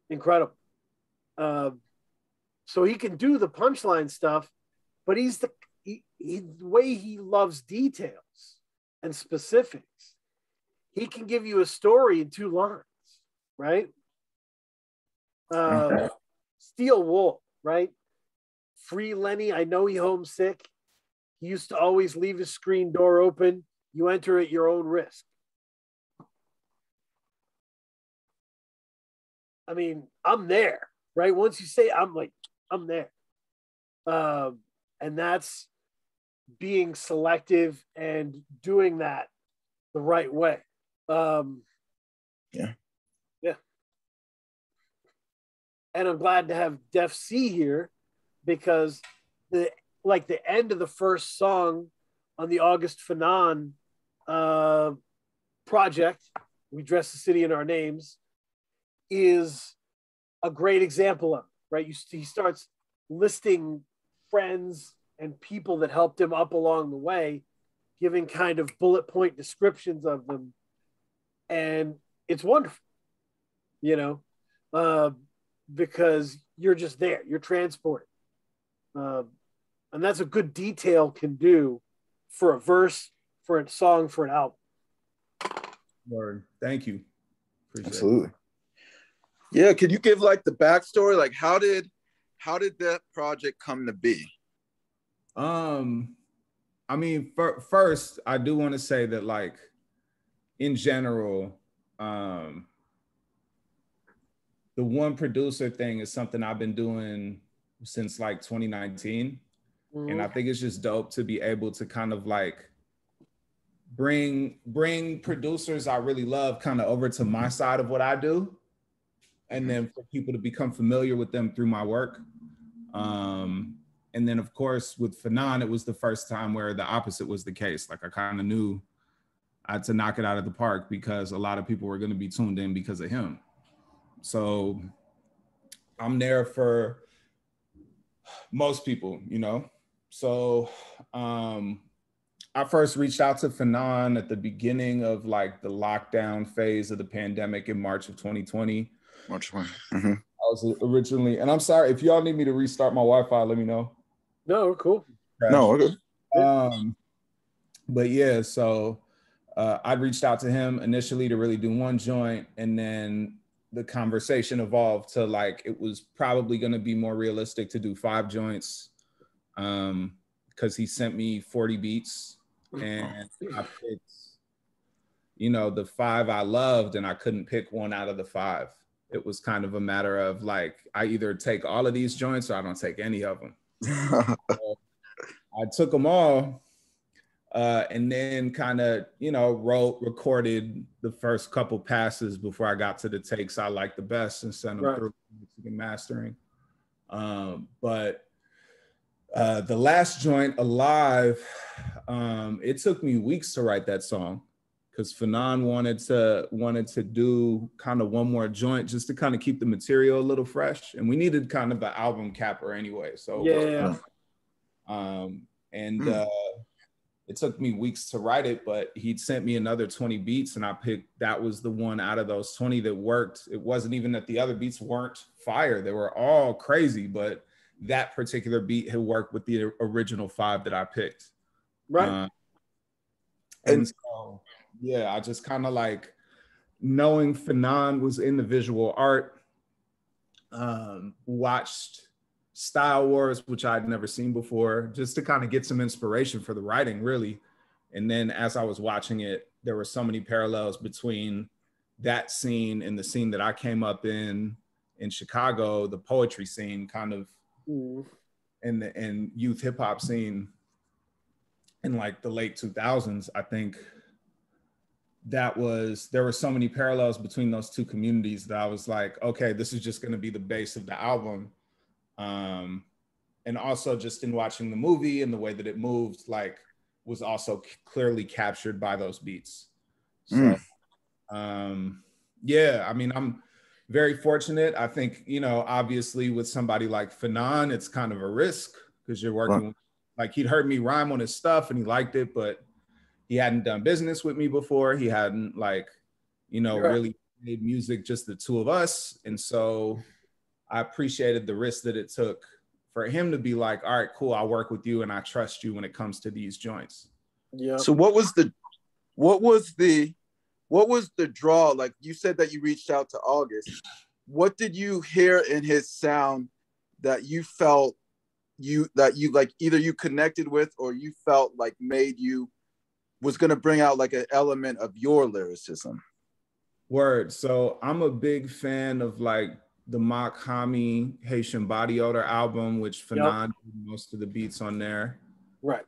incredible. So he can do the punchline stuff, but the way he loves details and specifics. He can give you a story in 2 lines, right? Steel Wool, right? Free Lenny, I know he homesick. He used to always leave his screen door open. You enter at your own risk. I mean, I'm there, right? Once you say, I'm there. And that's being selective and doing that the right way. Yeah. And I'm glad to have Defcee here because the end of the first song on the August Fanon project, We Dress the City in Our Names, is a great example of it, right? He starts listing friends and people that helped him up along the way, giving kind of bullet point descriptions of them. And it's wonderful, you know, because you're just there, you're transported. And that's a good detail can do for a verse, for a song, for an album. Word. Thank you. Appreciate Absolutely. It. Yeah, could you give like the backstory? Like how did that project come to be? I mean, first, I do want to say that like in general, the one producer thing is something I've been doing since like 2019. Mm-hmm. And I think it's just dope to be able to kind of like bring producers I really love kind of over to my side of what I do. And then for people to become familiar with them through my work. And then of course with Fanon, it was the first time where the opposite was the case. Like I kind of knew I had to knock it out of the park because a lot of people were going to be tuned in because of him. So I'm there for most people, you know? So I first reached out to Fanon at the beginning of like the lockdown phase of the pandemic in March of 2020. March 1. Mm-hmm. I was originally, and I'm sorry, if y'all need me to restart my Wi-Fi, let me know. No, cool. No, okay. But yeah, so I reached out to him initially to really do one joint, and then the conversation evolved to like, it was probably going to be more realistic to do 5 joints because he sent me 40 beats and I picked, you know, the 5 I loved, and I couldn't pick one out of the 5. It was kind of a matter of like, I either take all of these joints or I don't take any of them. So I took them all, and then kind of, you know, recorded the first couple passes before I got to the takes I liked the best and sent them through mixing and mastering. But the last joint, Alive, it took me weeks to write that song, because Fanon wanted to do kind of one more joint just to kind of keep the material a little fresh, and we needed kind of an album capper anyway. So it took me weeks to write it, but he'd sent me another 20 beats, and I picked, that was the one out of those 20 that worked. It wasn't even that the other beats weren't fire; they were all crazy, but that particular beat had worked with the original 5 that I picked. Right. And so, yeah, I just kind of like, knowing Fanon was in the visual art, watched Style Wars, which I'd never seen before, just to kind of get some inspiration for the writing, really. And then as I was watching it, there were so many parallels between that scene and the scene that I came up in Chicago, the poetry scene, kind of, and youth hip hop scene in like the late 2000s. I think there were so many parallels between those two communities that I was like, okay, this is just going to be the base of the album. And also just in watching the movie and the way that it moved, like, was also clearly captured by those beats. So, yeah, I mean, I'm very fortunate. I think, you know, obviously with somebody like Fanon, it's kind of a risk, because you're working, like, he'd heard me rhyme on his stuff and he liked it, but he hadn't done business with me before. He hadn't, like, you know, really made music, just the two of us. And so I appreciated the risk that it took for him to be like, all right, cool, I'll work with you and I trust you when it comes to these joints. Yeah. So what was the draw? Like, you said that you reached out to August. What did you hear in his sound that you felt like either you connected with, or you felt like made you was going to bring out like an element of your lyricism? Word. So I'm a big fan of like the Mock Hami Haitian Body Odor album, which Fanon did most of the beats on there. Right.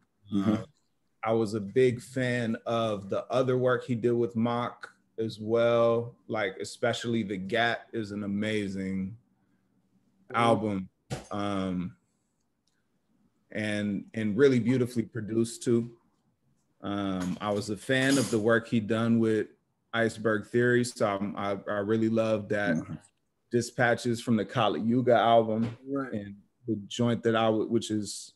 I was a big fan of the other work he did with Mock as well. Like, especially The Gat is an amazing album. And really beautifully produced too. I was a fan of the work he'd done with Iceberg Theory, so I really loved that. Dispatches from the Kali Yuga album, and the joint that which is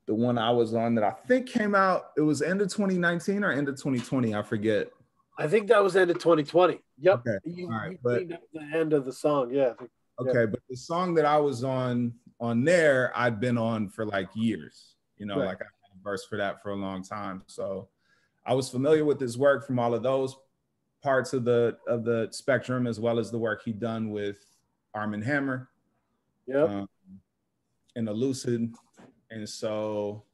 the one I was on that I think came out, it was end of 2019 or end of 2020, I forget. I think that was end of 2020. Yep. Okay. You but the end of the song, yeah. Okay, but the song that I was on there, I'd been on for like years. You know, like I had a verse for that for a long time. So I was familiar with his work from all of those parts of the spectrum, as well as the work he'd done with Arm & Hammer, and Elucid. And so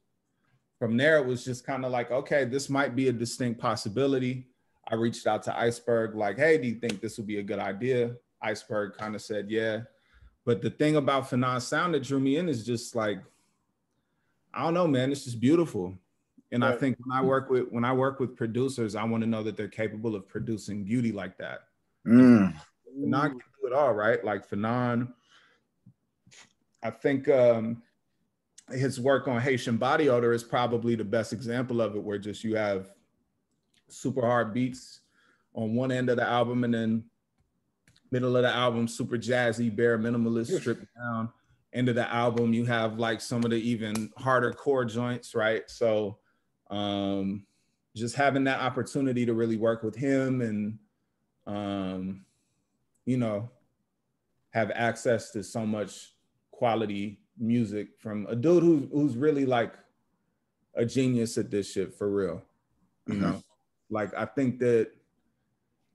from there, it was just kind of like, okay, this might be a distinct possibility. I reached out to Iceberg, like, hey, do you think this would be a good idea? Iceberg kind of said, yeah. But the thing about Fanon's sound that drew me in is just like, I don't know, man, it's just beautiful. And I think when I work with producers, I want to know that they're capable of producing beauty like that. Fanon can do it all, right? Like Fanon, I think his work on Haitian Body Odor is probably the best example of it, where just you have super hard beats on one end of the album, and then middle of the album, super jazzy, bare minimalist, stripped down. End of the album, you have like some of the even harder chord joints, right? So just having that opportunity to really work with him and, you know, have access to so much quality music from a dude who's really like a genius at this shit, for real. You know, like I think that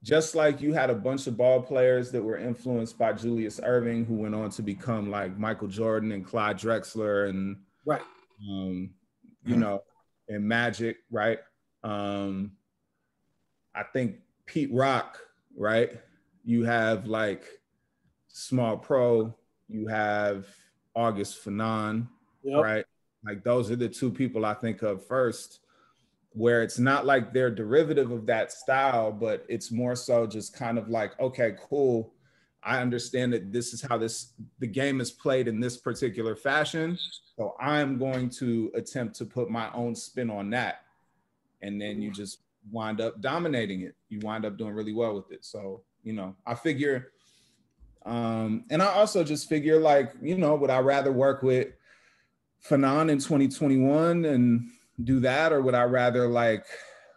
just like you had a bunch of ball players that were influenced by Julius Erving, who went on to become like Michael Jordan and Clyde Drexler and, you know, and Magic, right? I think Pete Rock, right? You have like Small Pro, you have August Fanon, right? Like those are the two people I think of first, where it's not like they're derivative of that style, but it's more so just kind of like, okay, cool. I understand that this is how the game is played in this particular fashion. So I'm going to attempt to put my own spin on that. And then you just wind up dominating it. You wind up doing really well with it. So, you know, I figure, and I also just figure like, you know, would I rather work with Fanon in 2021 and do that? Or would I rather like,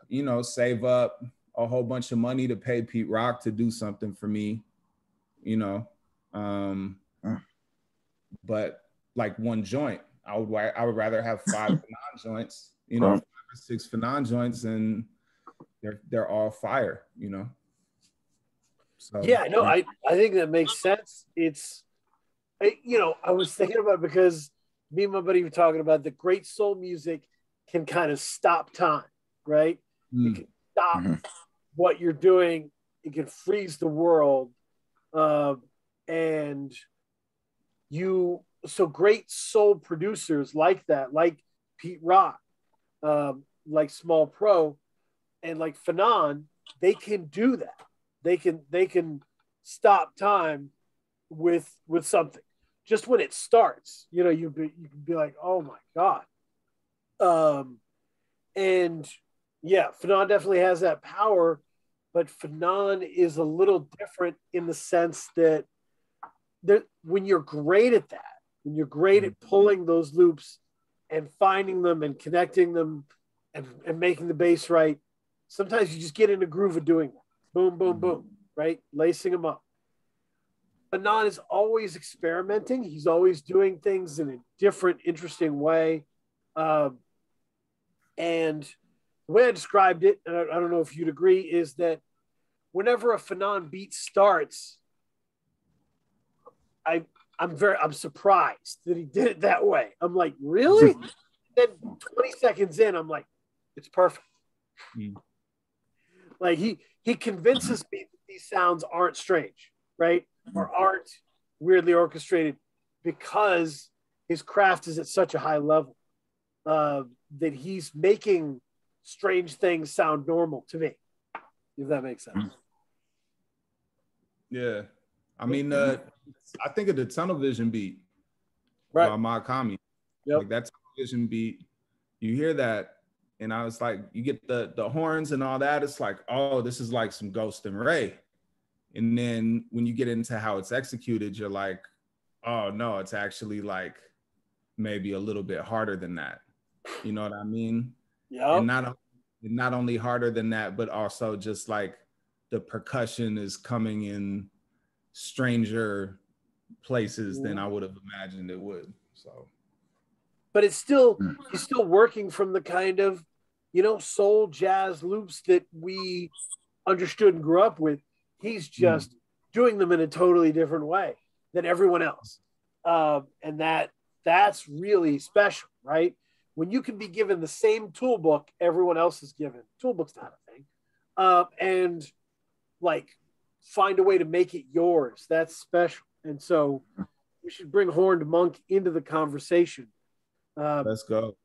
you know, save up a whole bunch of money to pay Pete Rock to do something for me, you know? But like one joint, I would rather have 5 Fanon joints, you know, 5 or 6 Fanon joints, and they're all fire, you know? So, yeah, no, I think that makes sense. It's, you know, I was thinking about it because me and my buddy were talking about the great soul music can kind of stop time, right? It can stop what you're doing. It can freeze the world. And so great soul producers like that, like Pete Rock, like Small Pro, and like Fanon, they can do that. They can stop time with something. Just when it starts, you know, you can be like, oh my God. And yeah, Fanon definitely has that power, but Fanon is a little different in the sense that when you're great at that, when you're great at pulling those loops and finding them and connecting them and making the bass right, sometimes you just get in a groove of doing that. Boom, boom, boom, right? Lacing them up. Fanon is always experimenting. He's always doing things in a different, interesting way. And the way I described it, and I don't know if you'd agree, is that whenever a Fanon beat starts, I'm surprised that he did it that way. I'm like, really? Then 20 seconds in, I'm like, it's perfect. Like he convinces me that these sounds aren't strange, right? Or aren't weirdly orchestrated, because his craft is at such a high level that he's making strange things sound normal to me, if that makes sense. Yeah. I mean, I think of the Tunnel Vision beat by Makami. Like that Tunnel Vision beat, you hear that, and I was like, you get the horns and all that, it's like, oh, this is like some Ghost and Ray. And then when you get into how it's executed, you're like, oh no, it's actually like maybe a little bit harder than that. You know what I mean? Yeah. And not only harder than that, but also just like the percussion is coming in stranger places than I would have imagined it would. So, but it's still, he's still working from the kind of, you know, soul jazz loops that we understood and grew up with. He's just doing them in a totally different way than everyone else. And that's really special, right? When you can be given the same toolbook everyone else is given, toolbook's not a thing, and like find a way to make it yours, that's special. And so we should bring Horned Monk into the conversation. Let's go.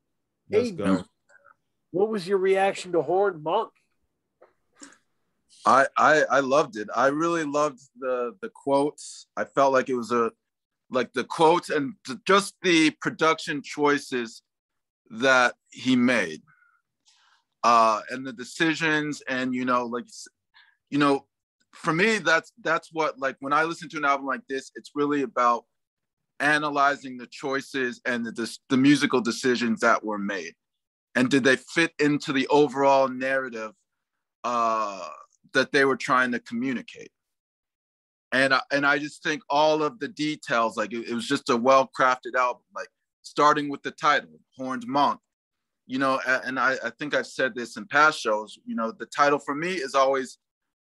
Let's go. What was your reaction to Horned Monk? I loved it. I really loved the quotes. I felt like it was like the quotes and just the production choices that he made, and the decisions, and for me, that's what, like, when I listen to an album like this, it's really about analyzing the choices and the musical decisions that were made, and did they fit into the overall narrative that they were trying to communicate. And I just think all of the details, like it was just a well-crafted album, like starting with the title, Horned Monk, and I think I've said this in past shows, the title for me is always,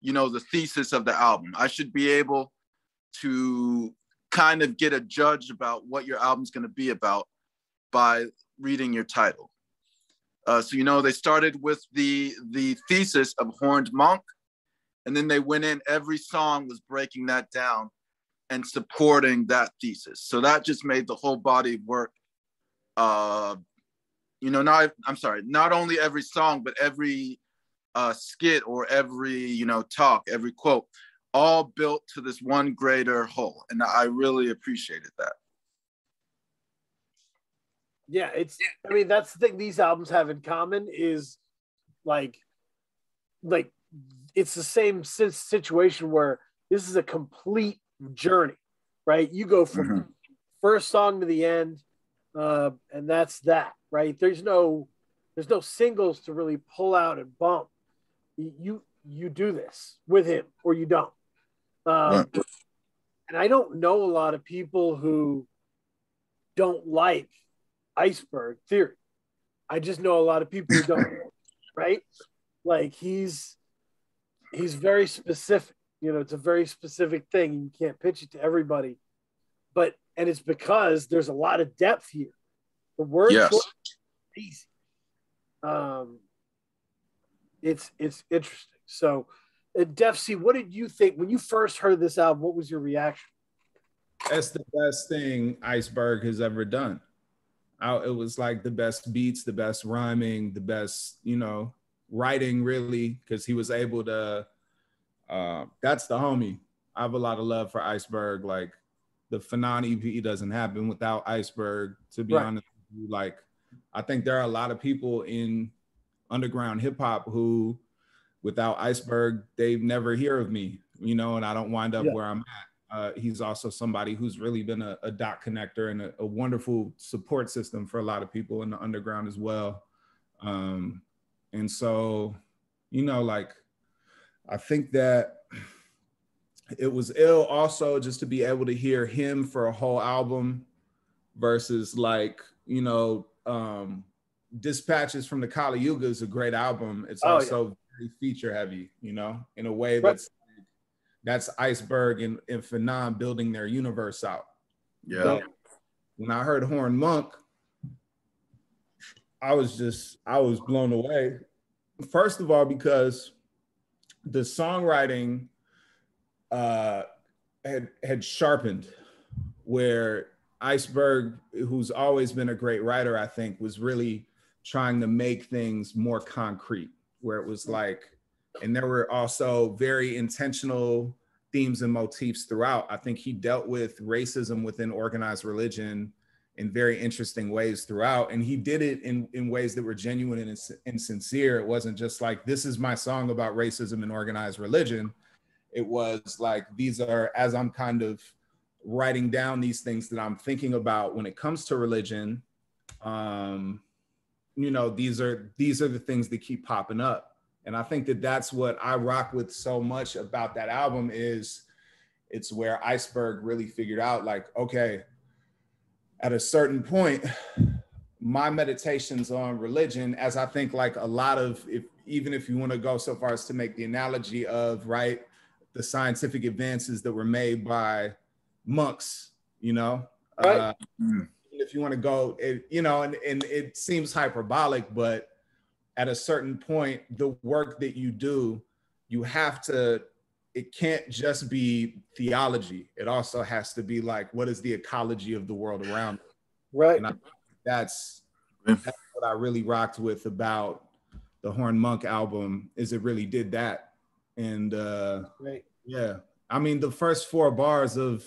the thesis of the album. I should be able to kind of get a judge about what your album's going to be about by reading your title. So, you know, they started with the thesis of Horned Monk, and then they went in, every song was breaking that down and supporting that thesis. So that just made the whole body of work, you know, not only every song, but every skit or every, you know, talk, every quote, all built to this one greater whole. And I really appreciated that. Yeah, I mean, that's the thing these albums have in common is like it's the same situation where this is a complete journey, right? You go from first song to the end, and that's that, right? There's no singles to really pull out and bump. You do this with him or you don't. And I don't know a lot of people who don't like Iceberg Theory. I just know a lot of people who don't, right? Like he's very specific. You know, it's a very specific thing. You can't pitch it to everybody. And it's because there's a lot of depth here. The word choice is easy. It's interesting. So, Defcee, what did you think when you first heard this album? What was your reaction? That's the best thing Iceberg has ever done. It was like the best beats, the best rhyming, the best, you know, writing, really, because he was able to. That's the homie. I have a lot of love for Iceberg. Like the Fanon EP doesn't happen without Iceberg. To be honest with you, like I think there are a lot of people in underground hip hop who, without Iceberg, they've never hear of me, you know, and I don't wind up where I'm at. He's also somebody who's really been a dot connector and a wonderful support system for a lot of people in the underground as well. And so, you know, like, I think that it was ill also just to be able to hear him for a whole album versus like, you know, Dispatches from the Kali Yuga is a great album. It's also very feature heavy, you know, in a way that's Iceberg and Fanon building their universe out. Yeah. But when I heard Horned Monk, I was blown away. First of all, because the songwriting had sharpened, where Iceberg, who's always been a great writer, I think, was really trying to make things more concrete, where it was like, and there were also very intentional themes and motifs throughout. I think he dealt with racism within organized religion in very interesting ways throughout. And he did it in ways that were genuine and sincere. It wasn't just like, this is my song about racism and organized religion. It was like, these are, as I'm kind of writing down these things that I'm thinking about when it comes to religion, you know, these are the things that keep popping up. And I think that that's what I rock with so much about that album is it's where Iceberg really figured out like, okay, at a certain point, my meditations on religion, as I think like a lot of, even if you want to go so far as to make the analogy of, right, the scientific advances that were made by monks, you know, if you want to go, you know, and it seems hyperbolic, but at a certain point, the work that you do, you have to, it can't just be theology. It also has to be like, what is the ecology of the world around it? Right. And that's what I really rocked with about the Horned Monk album, is it really did that. And yeah, I mean, the first 4 bars of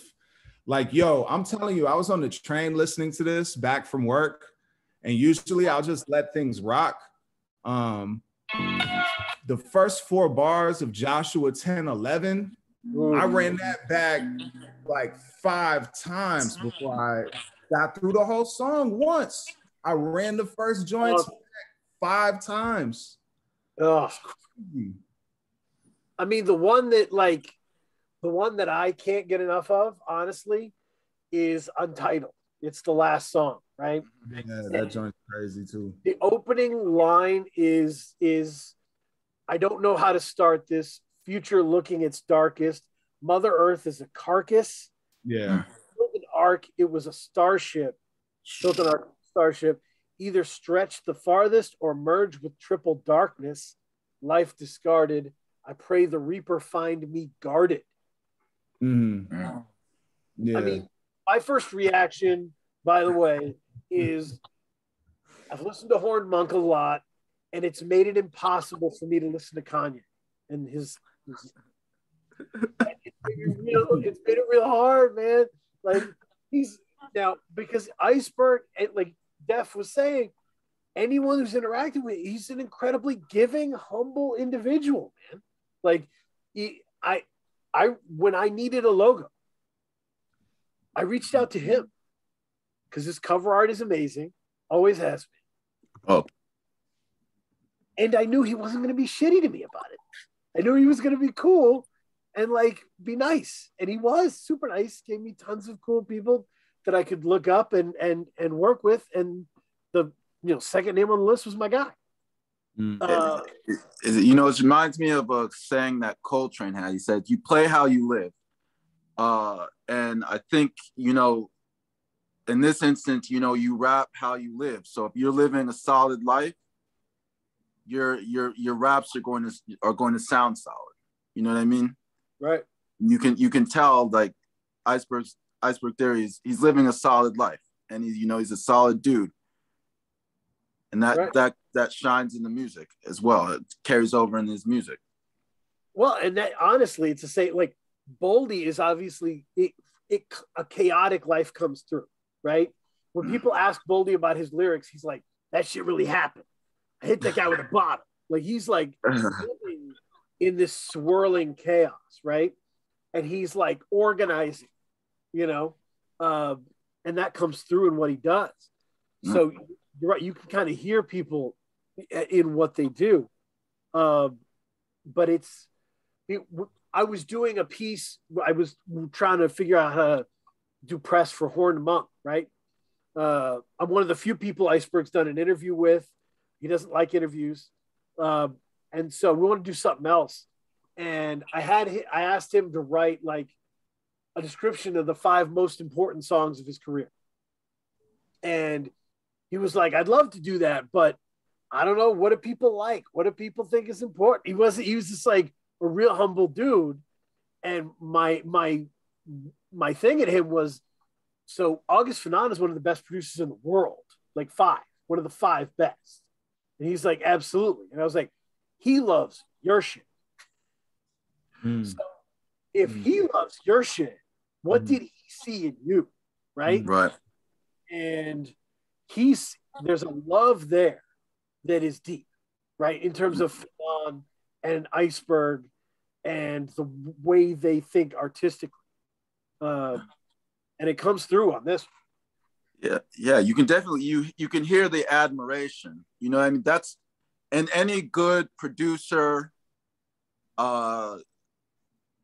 like, yo, I'm telling you, I was on the train listening to this back from work, and usually I'll just let things rock. The first 4 bars of Joshua 10:11, I ran that back like 5 times before I got through the whole song once. I ran the first joints back 5 times. I mean, the one that I can't get enough of, honestly, is Untitled. It's the last song, right? Yeah, that joint's crazy too. The opening line is I don't know how to start this. Future looking its darkest. Mother Earth is a carcass. Yeah. Built an ark. It was a starship. Built an ark, starship. either stretch the farthest or merge with triple darkness. Life discarded. I pray the Reaper find me guarded. Mm-hmm. Yeah. I mean, my first reaction, by the way, is I've listened to Horned Monk a lot, and it's made it impossible for me to listen to Kanye and his it's made it real hard, man. Like he's now because Iceberg, like Def was saying, anyone who's interacting with, he's an incredibly giving, humble individual, man. Like I when I needed a logo, I reached out to him because his cover art is amazing, always has been. Oh. And I knew he wasn't going to be shitty to me about it. I knew he was going to be cool and like be nice. And he was super nice, gave me tons of cool people that I could look up and work with. And the second name on the list was my guy. It reminds me of a saying that Coltrane had. He said, "You play how you live." And I think, in this instance, you rap how you live. So if you're living a solid life, your raps are going to sound solid. You know what I mean? Right. You can tell, like Iceberg Theory he's living a solid life, and he's a solid dude, and that shines in the music as well. It carries over in his music. Well, and that honestly, it's to say like Boldy is obviously a chaotic life comes through, right? When people ask Boldy about his lyrics, he's like, "That shit really happened. I hit that guy with a bottle." Like he's like living in this swirling chaos, right? And he's like organizing, and that comes through in what he does. So you're right, you can kind of hear people in what they do. But I was doing a piece, I was trying to figure out how to do press for Horned Monk, right? I'm one of the few people Iceberg's done an interview with. He doesn't like interviews. And so we want to do something else. And I asked him to write like a description of the 5 most important songs of his career. And he was like, "I'd love to do that, but I don't know. What do people like? What do people think is important?" He was just like a real humble dude. And my thing at him was, so August Fanon is one of the best producers in the world, like 5, one of the 5 best. And he's like, "Absolutely." And I was like, "He loves your shit." So if he loves your shit, what did he see in you? Right? Right. And there's a love there that is deep, right? In terms of Fanon and Iceberg and the way they think artistically. And it comes through on this one. Yeah. You can definitely, you can hear the admiration. I mean, that's in any good producer,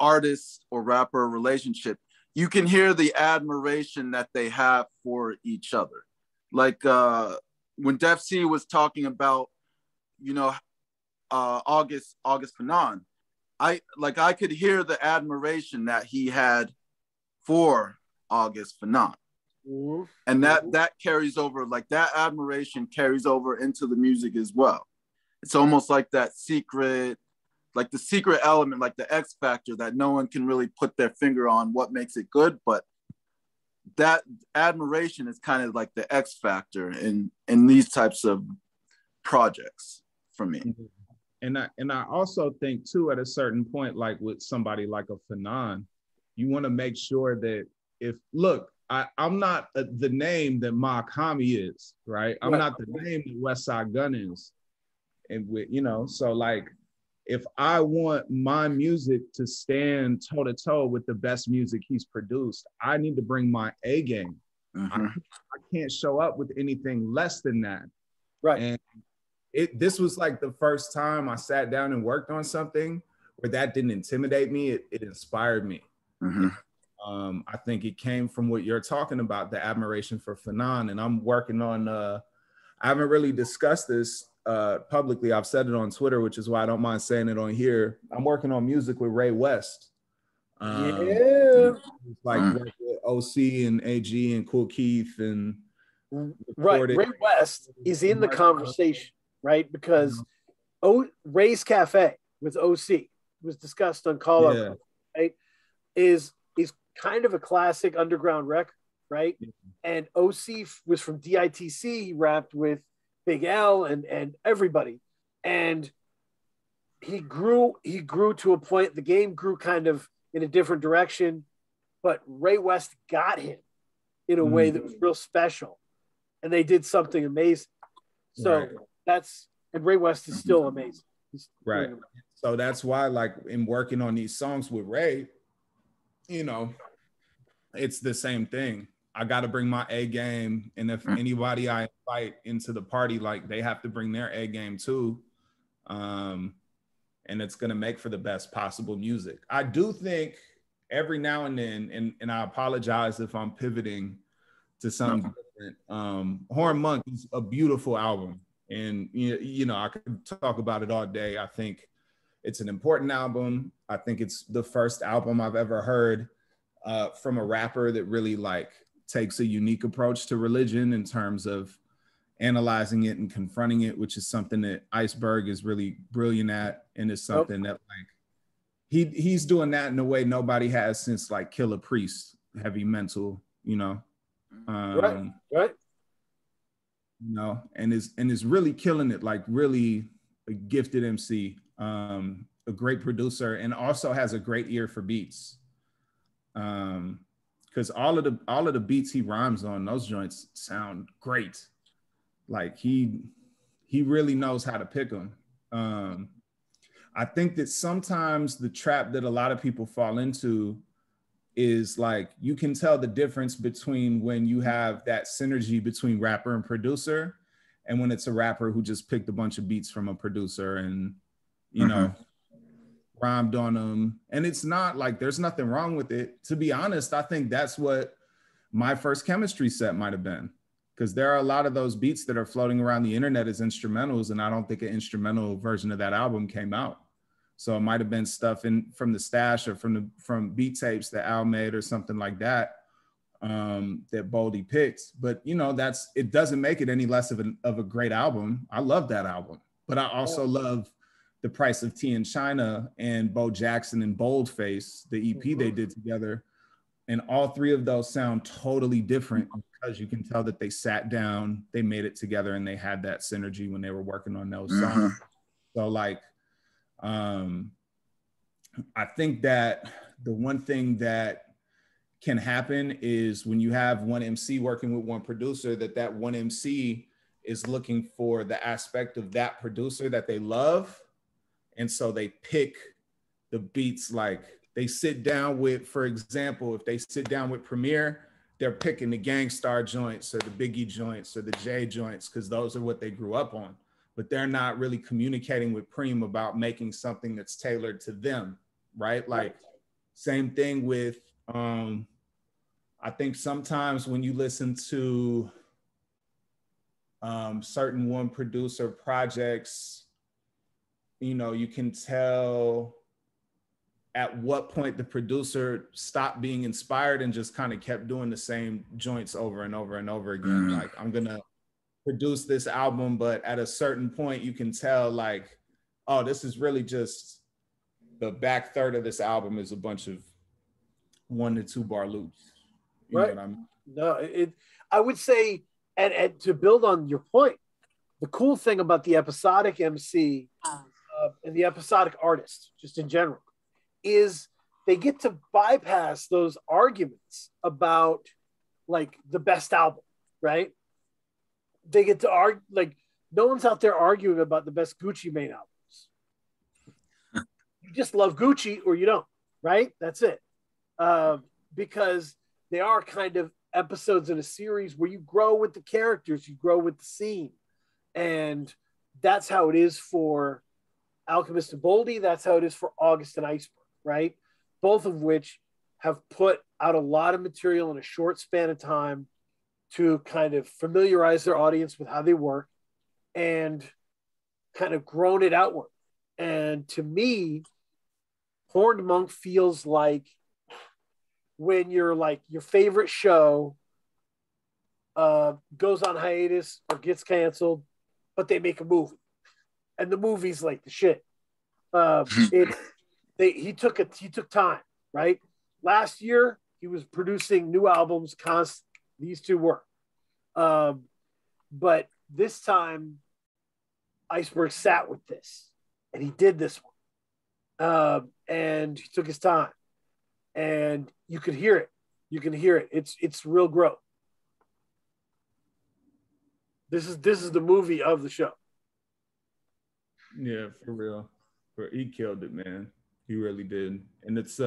artist or rapper relationship, you can hear the admiration that they have for each other. Like when Defcee was talking about, August Fanon, I could hear the admiration that he had for August Fanon. And that carries over, like that admiration carries over into the music as well. It's almost like that secret, like the secret element, like the X factor that no one can really put their finger on what makes it good, but that admiration is kind of like the X factor in these types of projects for me. And I also think too, at a certain point, like with somebody like a Fanon, you want to make sure that I'm not the name that Mark Hami is, right? I'm not the name that West Side Gun is. And so like, if I want my music to stand toe to toe with the best music he's produced, I need to bring my A game. I can't show up with anything less than that. Right. And this was like the first time I sat down and worked on something where that didn't intimidate me. It inspired me. I think it came from what you're talking about, the admiration for Fanon. And I'm working on, I haven't really discussed this publicly. I've said it on Twitter, which is why I don't mind saying it on here. I'm working on music with Ray West. Like work with OC and AG and Cool Keith and Right. Ray West is in the conversation, right? Because Ray's Cafe with OC was discussed on Call Out, right? Is kind of a classic underground record, right? And OC was from DITC. He rapped with Big L and everybody, and he grew to a point. The game grew kind of in a different direction, but Ray West got him in a way that was real special, and they did something amazing. So and Ray West is still amazing. Right. So that's why, like, in working on these songs with Ray, you know, it's the same thing. I got to bring my A game. And if anybody I invite into the party, like, they have to bring their A game too. And it's going to make for the best possible music. I do think every now and then, and I apologize if I'm pivoting to something different. Horn Monk is a beautiful album. And, you know, I could talk about it all day. I think it's an important album. I think it's the first album I've ever heard from a rapper that really, like, takes a unique approach to religion in terms of analyzing it and confronting it, which is something that Iceberg is really brilliant at, and is something that, like, he's doing that in a way nobody has since, like, Killer Priest, Heavy Mental, you know. Right. You know, and is really killing it, like, really a gifted MC, a great producer, and also has a great ear for beats. Because all of the beats he rhymes on, those joints sound great. Like, he really knows how to pick them. I think that sometimes the trap that a lot of people fall into is, like, you can tell the difference between when you have that synergy between rapper and producer and when it's a rapper who just picked a bunch of beats from a producer and, you know, rhymed on them. And it's not like, there's nothing wrong with it. To be honest, I think that's what my first Chemistry set might have been, because there are a lot of those beats that are floating around the internet as instrumentals, and I don't think an instrumental version of that album came out. So it might have been stuff from the stash or from beat tapes that Al made or something like that, that Boldy picked. But, you know, it doesn't make it any less of a great album. I love that album, but I also love The Price of Tea in China and Bo Jackson and Boldface, the EP they did together. And all three of those sound totally different because you can tell that they sat down, they made it together, and they had that synergy when they were working on those songs. So, like, I think that the one thing that can happen is when you have one MC working with one producer, that one MC is looking for the aspect of that producer that they love. And so they pick the beats, like, they sit down with, for example, if they sit down with Premier, they're picking the Gangstar joints or the Biggie joints or the J joints, because those are what they grew up on. But they're not really communicating with Preem about making something that's tailored to them, right? Like, same thing with, I think sometimes when you listen to certain one producer projects, you know, you can tell at what point the producer stopped being inspired and just kind of kept doing the same joints over and over and over again. Like, I'm gonna produce this album, but at a certain point you can tell, like, oh, this is really just the back third of this album is a bunch of 1 to 2 bar loops. You know what I mean? No, I would say, and to build on your point, the cool thing about the episodic MC and the episodic artist, just in general, is they get to bypass those arguments about, like, the best album, right? They get to argue, like, no one's out there arguing about the best Gucci Mane albums. You just love Gucci or you don't, right? That's it. Because they are kind of episodes in a series where you grow with the characters, you grow with the scene. And that's how it is for Alchemist and Boldy. That's how it is for August and Iceberg, right? Both of which have put out a lot of material in a short span of time to kind of familiarize their audience with how they work and kind of grown it outward. And to me, Horned Monk feels like when you're, like, your favorite show goes on hiatus or gets canceled, but they make a movie, and the movie's like the shit. He took time, right? Last year he was producing new albums constantly. These two were, but this time Iceberg sat with this, and he did this one, and he took his time, and you could hear it. You can hear it. It's real growth. This is the movie of the show. Yeah, for real. He killed it, man. He really did. And it's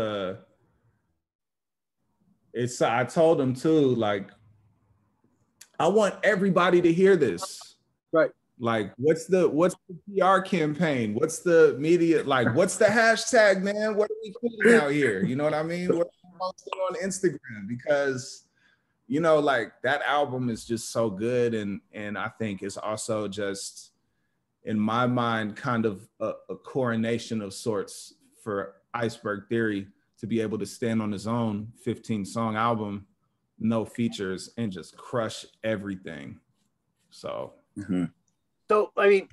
I told him too, like, I want everybody to hear this. Right. Like, what's the PR campaign? What's the media, like, what's the hashtag, man? What are we tweeting out here? You know what I mean? What are we posting on Instagram? Because, you know, like, that album is just so good. And I think it's also just, in my mind, kind of a coronation of sorts for Iceberg Theory to be able to stand on his own 15-song album, no features, and just crush everything. So, So I mean,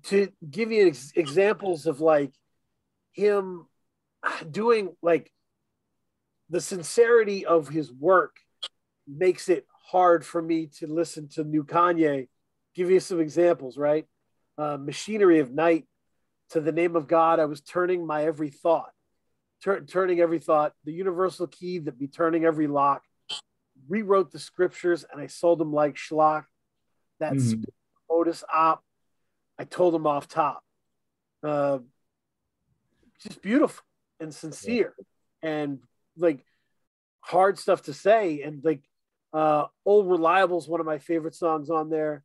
to give you examples of like him doing, like, the sincerity of his work makes it hard for me to listen to new Kanye. Give you some examples, right? Machinery of Night, To the Name of God, I was turning my every thought, turning every thought, the universal key that be turning every lock, rewrote the scriptures and I sold them like schlock. That's Otis Op, I told him off top. Just beautiful and sincere, and like hard stuff to say. And like Old Reliable is one of my favorite songs on there.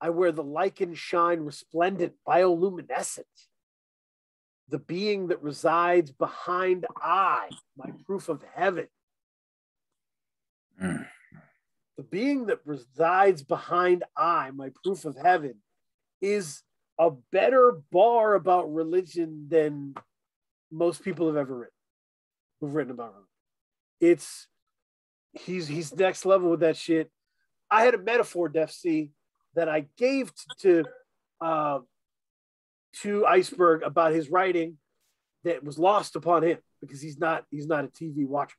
I wear the lichen shine resplendent, bioluminescent. The being that resides behind I, my proof of heaven. The being that resides behind I, my proof of heaven, is a better bar about religion than most people have ever written. Who've written about religion. He's next level with that shit. I had a metaphor, Defcee, that I gave to Iceberg about his writing that was lost upon him because he's not a TV watcher.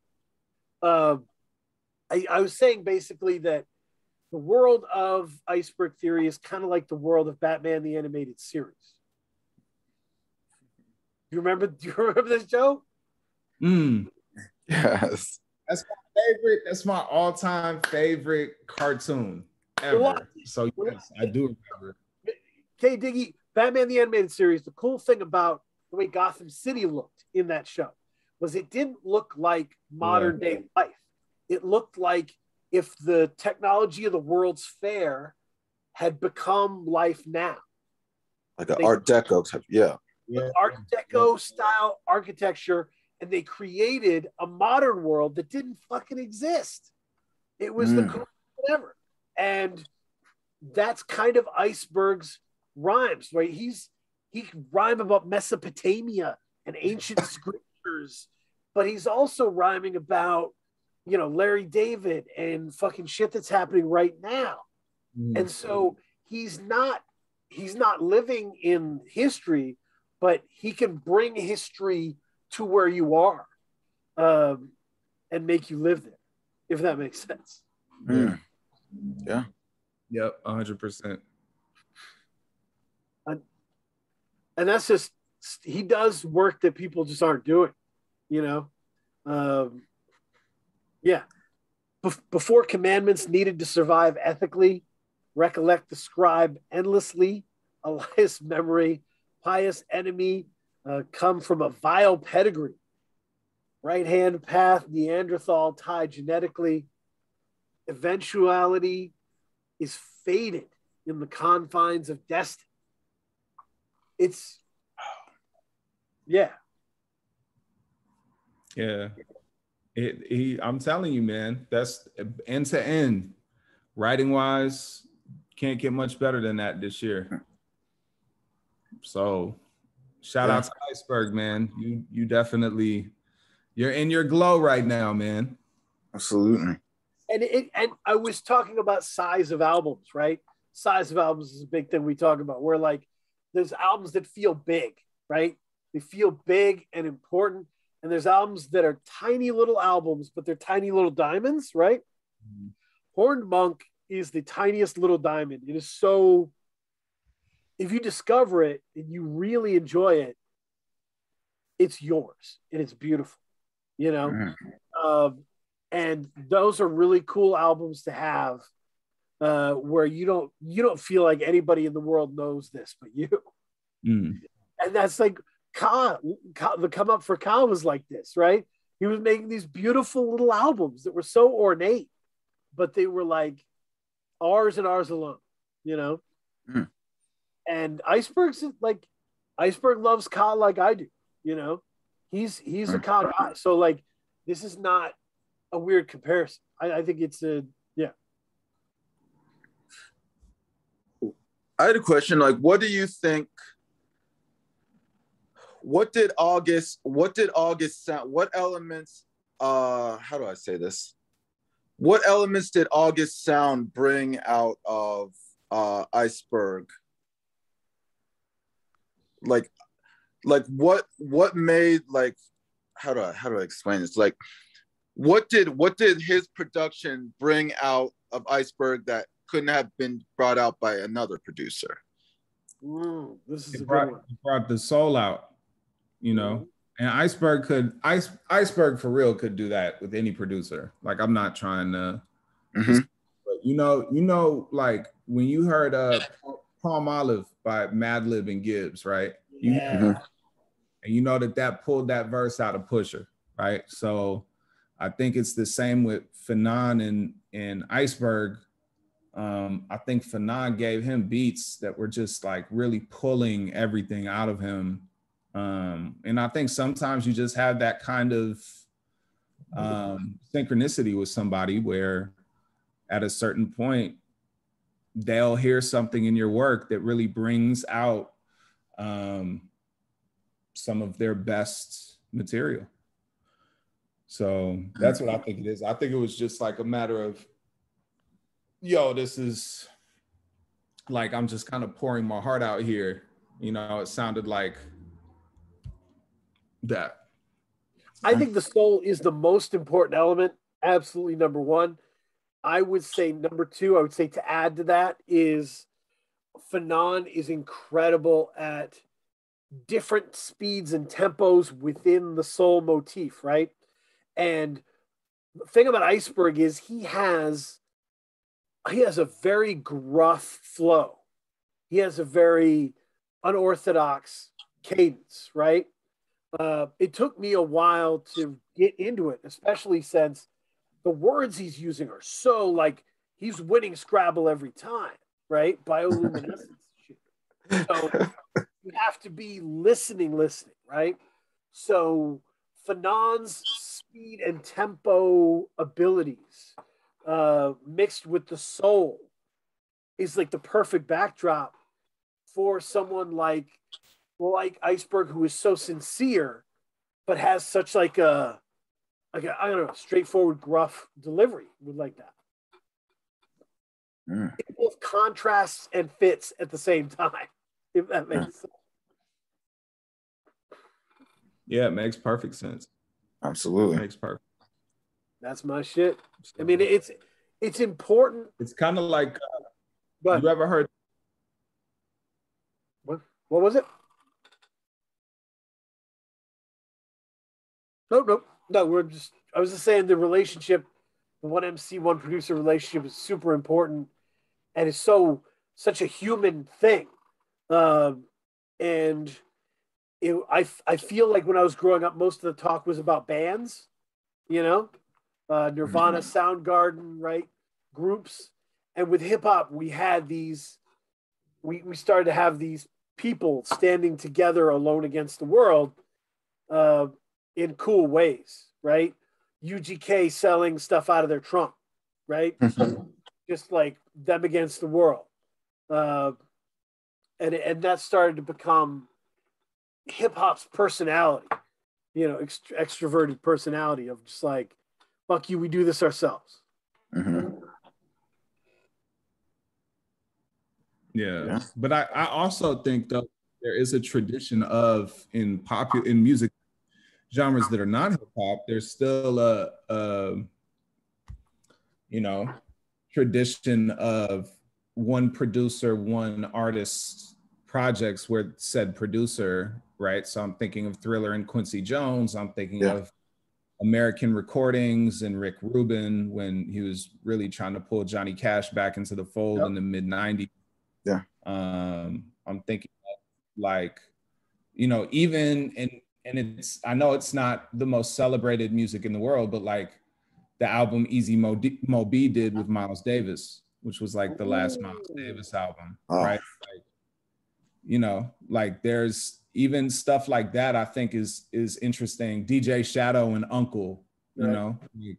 I was saying basically that the world of Iceberg Theory is kind of like the world of Batman the Animated Series. Do you remember this, Joe? Yes. That's my all-time favorite cartoon ever. So yes, I do remember. K. Diggy, Batman the Animated Series, the cool thing about the way Gotham City looked in that show was it didn't look like modern day life. It looked like if the technology of the World's Fair had become life now. Like an Art Deco type, Art Deco style architecture, and they created a modern world that didn't fucking exist. It was the coolest thing ever. And that's kind of Iceberg's rhymes, right? He can rhyme about Mesopotamia and ancient scriptures, but he's also rhyming about, you know, Larry David and fucking shit that's happening right now. And so he's not living in history, but he can bring history to where you are, and make you live there, if that makes sense. Yeah. Yep, 100%. And that's just, he does work that people just aren't doing, you know? Before commandments needed to survive ethically, recollect the scribe endlessly, Elias memory, pious enemy, come from a vile pedigree, right hand path, Neanderthal tie genetically, eventuality is fated in the confines of destiny. It's, yeah. I'm telling you, man, that's end to end, writing wise, can't get much better than that this year. So shout out to Iceberg, man. You definitely, you're in your glow right now, man. Absolutely. And I was talking about size of albums, right? Size of albums is a big thing we talk about. Where like there's albums that feel big, right? They feel big and important, and there's albums that are tiny little albums, but they're tiny little diamonds, right? Mm-hmm. Horned Monk is the tiniest little diamond. It is so. If you discover it and you really enjoy it, it's yours and it's beautiful, you know. Mm-hmm. And those are really cool albums to have, where you don't feel like anybody in the world knows this but you. Mm. And that's like the Come Up for Ka was like this, right? He was making these beautiful little albums that were so ornate, but they were like ours and ours alone, you know. Mm. And Iceberg loves Ka like I do, you know. He's a Ka guy, so like this is not a weird comparison. I think it's yeah. I had a question. Like, what do you think? What did August sound? What elements? How do I say this? What elements did August sound bring out of Iceberg? Like what made, like, how do I explain this? Like, what did his production bring out of Iceberg that couldn't have been brought out by another producer? This is a good one. It brought the soul out, you know. And Iceberg for real could do that with any producer. Like, I'm not trying to, but you know, like when you heard Palm Olive by Madlib and Gibbs, right? And you know that pulled that verse out of Pusher, right? So I think it's the same with Fanon and Iceberg. I think Fanon gave him beats that were just like really pulling everything out of him. And I think sometimes you just have that kind of synchronicity with somebody where at a certain point, they'll hear something in your work that really brings out some of their best material. So that's what I think it is. I think it was just like a matter of, yo, this is like, I'm just kind of pouring my heart out here. You know, it sounded like that. I think the soul is the most important element. Absolutely number one. I would say number two, I would say to add to that is Fanon is incredible at different speeds and tempos within the soul motif, right? And the thing about Iceberg is he has a very gruff flow. He has a very unorthodox cadence, right? It took me a while to get into it, especially since the words he's using are so like he's winning Scrabble every time, right? Bioluminescence shit. So you have to be listening, right? So Fanon's speed and tempo abilities mixed with the soul is like the perfect backdrop for someone like Iceberg, who is so sincere, but has such like a I don't know, straightforward, gruff delivery. Would like that. It both contrasts and fits at the same time, if that makes sense. Yeah, it makes perfect sense. Absolutely. It makes perfect. That's my shit. I mean, it's important. It's kind of like, you ever heard? What was it? Nope. No, I was just saying the relationship, the one MC, one producer relationship is super important and it's such a human thing. And I feel like when I was growing up, most of the talk was about bands, you know, Nirvana, Soundgarden, right? Groups. And with hip hop, we had these, we started to have these people standing together alone against the world in cool ways, right? UGK selling stuff out of their trunk, right? Just like them against the world. And that started to become hip hop's personality, you know, extroverted personality of just like, fuck you, we do this ourselves. Yeah. But I also think though there is a tradition of in music genres that are not hip hop, there's still a you know, tradition of one producer, one artist projects where said producer, right? So I'm thinking of Thriller and Quincy Jones. I'm thinking of American Recordings and Rick Rubin when he was really trying to pull Johnny Cash back into the fold in the mid 90s. Yeah. I'm thinking of like, you know, even and it's, I know it's not the most celebrated music in the world, but like the album Easy Mo B did with Miles Davis, which was like the last Miles Davis album, right? Like, you know, like there's even stuff like that I think is interesting. DJ Shadow and Uncle, you know, like,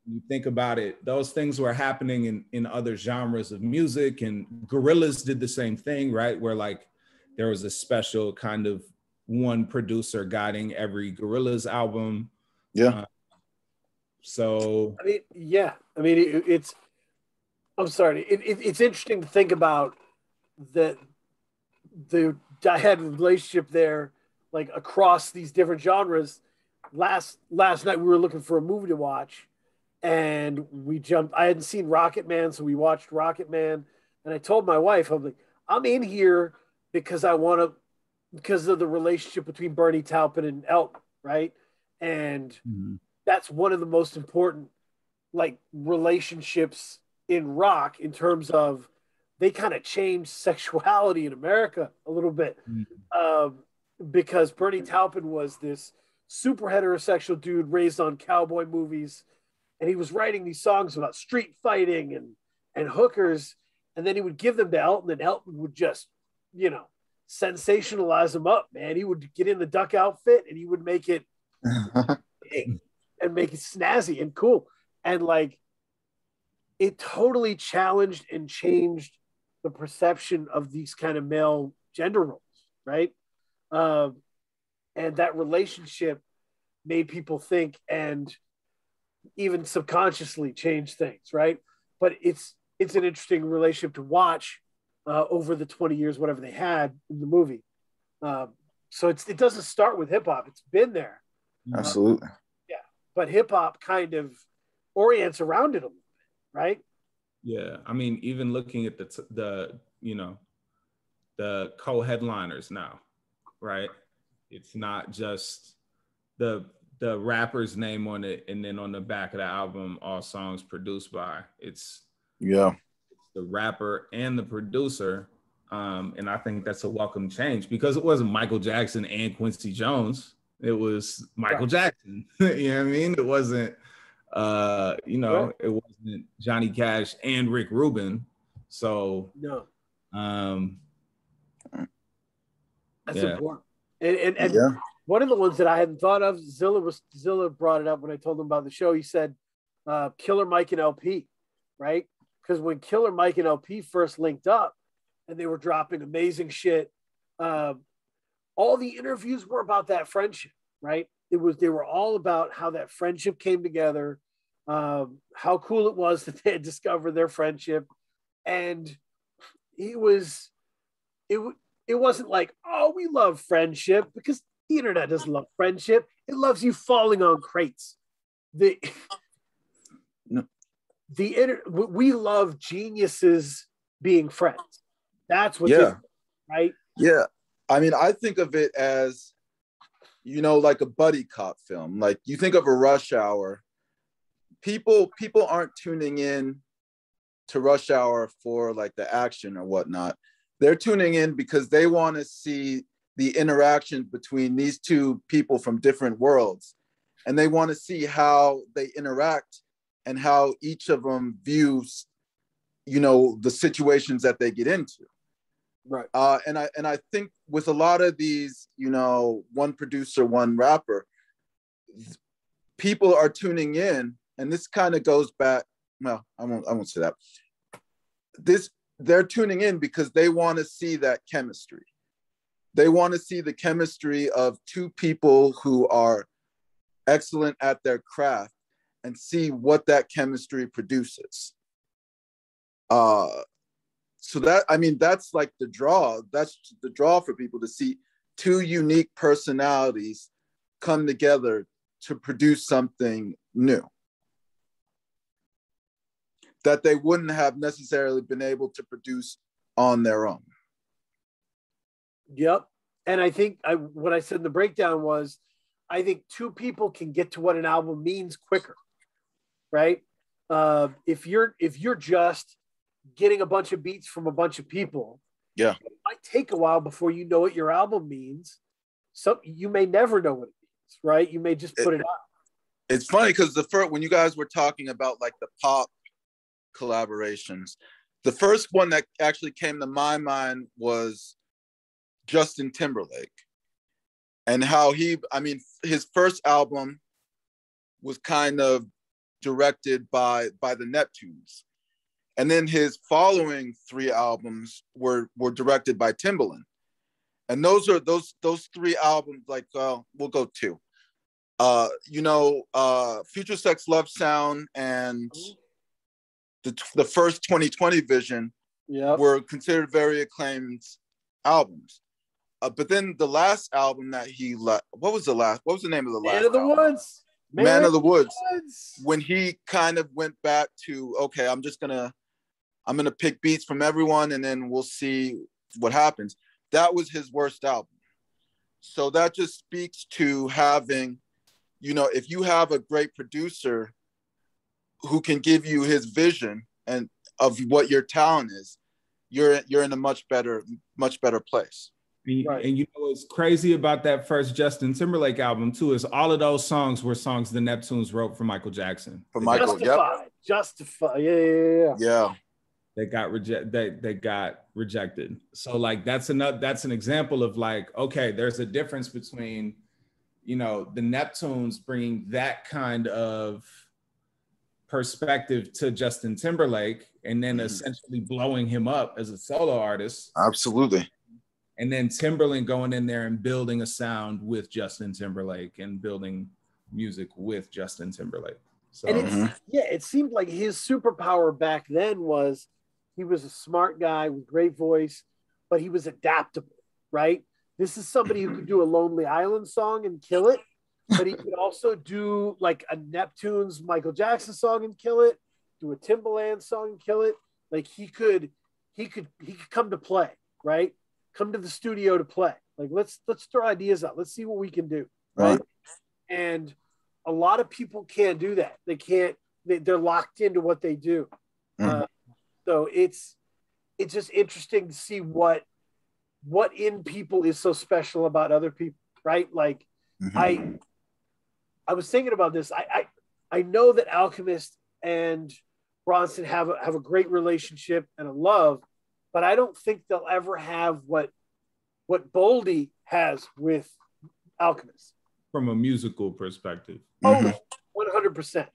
you think about it, those things were happening in other genres of music, and Gorillaz did the same thing, right? Where like there was a special kind of one producer guiding every Gorillaz album. So I mean, I mean, it's. I'm sorry. It's interesting to think about the dyad relationship there, like across these different genres. Last night we were looking for a movie to watch, and we jumped. I hadn't seen Rocket Man, so we watched Rocket Man. And I told my wife, I'm like, I'm in here because I want to, because of the relationship between Bernie Taupin and Elton, right? And that's one of the most important like relationships in rock in terms of they kind of changed sexuality in America a little bit, because Bernie Taupin was this super heterosexual dude raised on cowboy movies, and he was writing these songs about street fighting and hookers, and then he would give them to Elton, and Elton would just, you know, sensationalize them up, man. He would get in the duck outfit and he would make it big and make it snazzy and cool. And like, it totally challenged and changed the perception of these kind of male gender roles, right? And that relationship made people think and even subconsciously change things, right? But it's an interesting relationship to watch over the 20 years, whatever they had in the movie. So it doesn't start with hip hop. It's been there. Absolutely. But hip hop kind of orients around it a little bit, right? Yeah, I mean, even looking at the you know, the co-headliners now, right? It's not just the rapper's name on it, and then on the back of the album, all songs produced by. It's the rapper and the producer, and I think that's a welcome change because it wasn't Michael Jackson and Quincy Jones. It was Michael Jackson. You know what I mean? It wasn't. You know, it wasn't Johnny Cash and Rick Rubin. So no, that's important. And one of the ones that I hadn't thought of, Zilla brought it up when I told him about the show. He said Killer Mike and LP, right? Because when Killer Mike and LP first linked up and they were dropping amazing shit, all the interviews were about that friendship, right? They were all about how that friendship came together, how cool it was that they had discovered their friendship. And it wasn't like, oh, we love friendship, because the internet doesn't love friendship. It loves you falling on crates. We love geniuses being friends. That's what right? Yeah. I mean, I think of it as, you know, like a buddy cop film. Like you think of a Rush Hour, people aren't tuning in to Rush Hour for like the action or whatnot. They're tuning in because they want to see the interactions between these two people from different worlds. And they want to see how they interact and how each of them views, you know, the situations that they get into. Right. And I think with a lot of these, you know, one producer, one rapper, people are tuning in, and this kind of goes back. Well, I won't say that. They're tuning in because they want to see that chemistry. They want to see the chemistry of two people who are excellent at their craft, and see what that chemistry produces. So that, I mean, that's like the draw. That's the draw for people, to see two unique personalities come together to produce something new that they wouldn't have necessarily been able to produce on their own. Yep. And I think what I said in the breakdown was, I think two people can get to what an album means quicker, right? If you're just getting a bunch of beats from a bunch of people, yeah, it might take a while before you know what your album means. So you may never know what it means, right? You may just put it out. It's funny because when you guys were talking about like the pop collaborations, the first one that actually came to my mind was Justin Timberlake, and how his first album was kind of directed by the Neptunes, and then his following three albums were directed by Timbaland. And those three albums, like we'll go two. Future Sex Love Sound and the first 2020 Vision were considered very acclaimed albums. But then the last album that he what was the name of the last album? Man of the Woods. When he kind of went back to, okay, I'm gonna pick beats from everyone and then we'll see what happens. That was his worst album. So that just speaks to having, if you have a great producer who can give you his vision and of what your talent is, you're in a much better place. Right. And what's crazy about that first Justin Timberlake album too is all of those songs were songs the Neptunes wrote for Michael Jackson. Justify. Yeah. They got rejected. So like that's an example of like, okay, there's a difference between, the Neptunes bringing that kind of perspective to Justin Timberlake and then essentially blowing him up as a solo artist. Absolutely. And then Timberlake going in there and building a sound with Justin Timberlake and building music with Justin Timberlake. So, and it seemed like his superpower back then was he was a smart guy with great voice, but he was adaptable, right? This is somebody who could do a Lonely Island song and kill it, but he could also do like a Neptune's Michael Jackson song and kill it, do a Timbaland song and kill it. Like he could come to play, right? Come to the studio to play. Like let's throw ideas out. Let's see what we can do, right? And a lot of people can't do that. They can't. They're locked into what they do. So it's just interesting to see what in people is so special about other people, right? Like I was thinking about this. I know that Alchemist and Bronson have a great relationship and a love, but I don't think they'll ever have what Boldy has with Alchemist. From a musical perspective. Oh, 100%.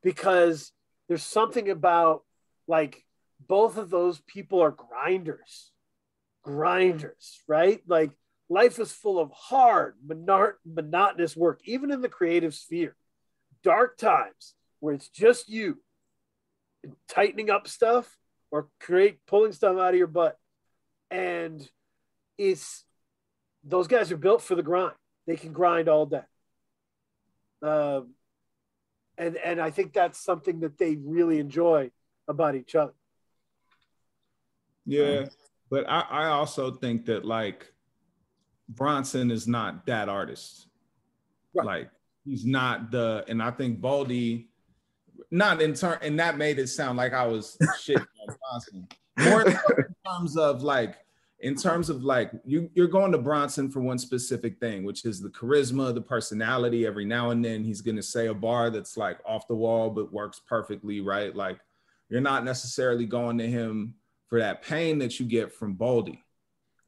Because there's something about like both of those people are grinders, right? Like life is full of hard, monotonous work, even in the creative sphere. Dark times where it's just you tightening up stuff or pulling stuff out of your butt. And those guys are built for the grind. They can grind all day. And I think that's something that they really enjoy about each other. Yeah, but I also think that like Bronson is not that artist. Right. Like he's not and I think Boldy, not in turn, and that made it sound like I was shitting on Bronson. More in terms of like you're going to Bronson for one specific thing, which is the charisma, the personality. Every now and then he's going to say a bar that's like off the wall but works perfectly, right? Like you're not necessarily going to him for that pain that you get from Boldy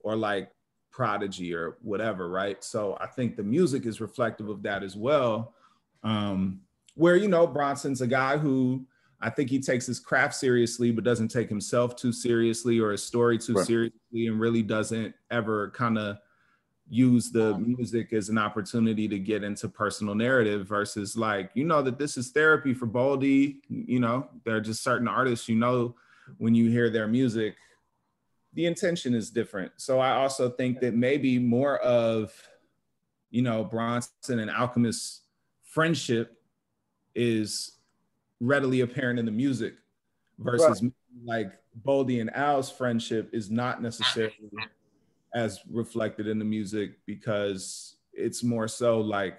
or like Prodigy or whatever, right? So I think the music is reflective of that as well. Where Bronson's a guy who I think he takes his craft seriously, but doesn't take himself too seriously or his story too seriously, and really doesn't ever kind of use the music as an opportunity to get into personal narrative versus like, you know, that this is therapy for Boldy. You know, there are just certain artists, you know, when you hear their music, the intention is different. So I also think that maybe more of, you know, Bronson and Alchemist's friendship is readily apparent in the music versus like Boldy and Al's friendship is not necessarily as reflected in the music, because it's more so like,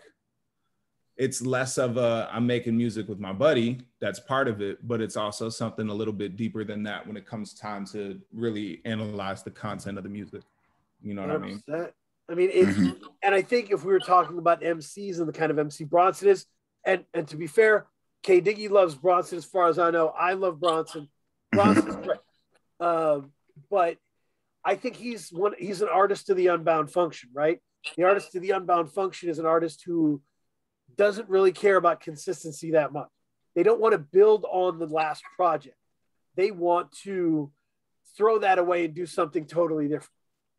it's less of a, I'm making music with my buddy, that's part of it, but it's also something a little bit deeper than that when it comes time to really analyze the content of the music. You know what 100%. I mean? I mean, it's, and I think if we were talking about MCs and the kind of MC Bronson is, and to be fair, K Diggy loves Bronson as far as I know. I love Bronson. Bronson's great. But I think he's an artist to the unbound function, right? The artist to the unbound function is an artist who doesn't really care about consistency that much. They don't want to build on the last project. They want to throw that away and do something totally different.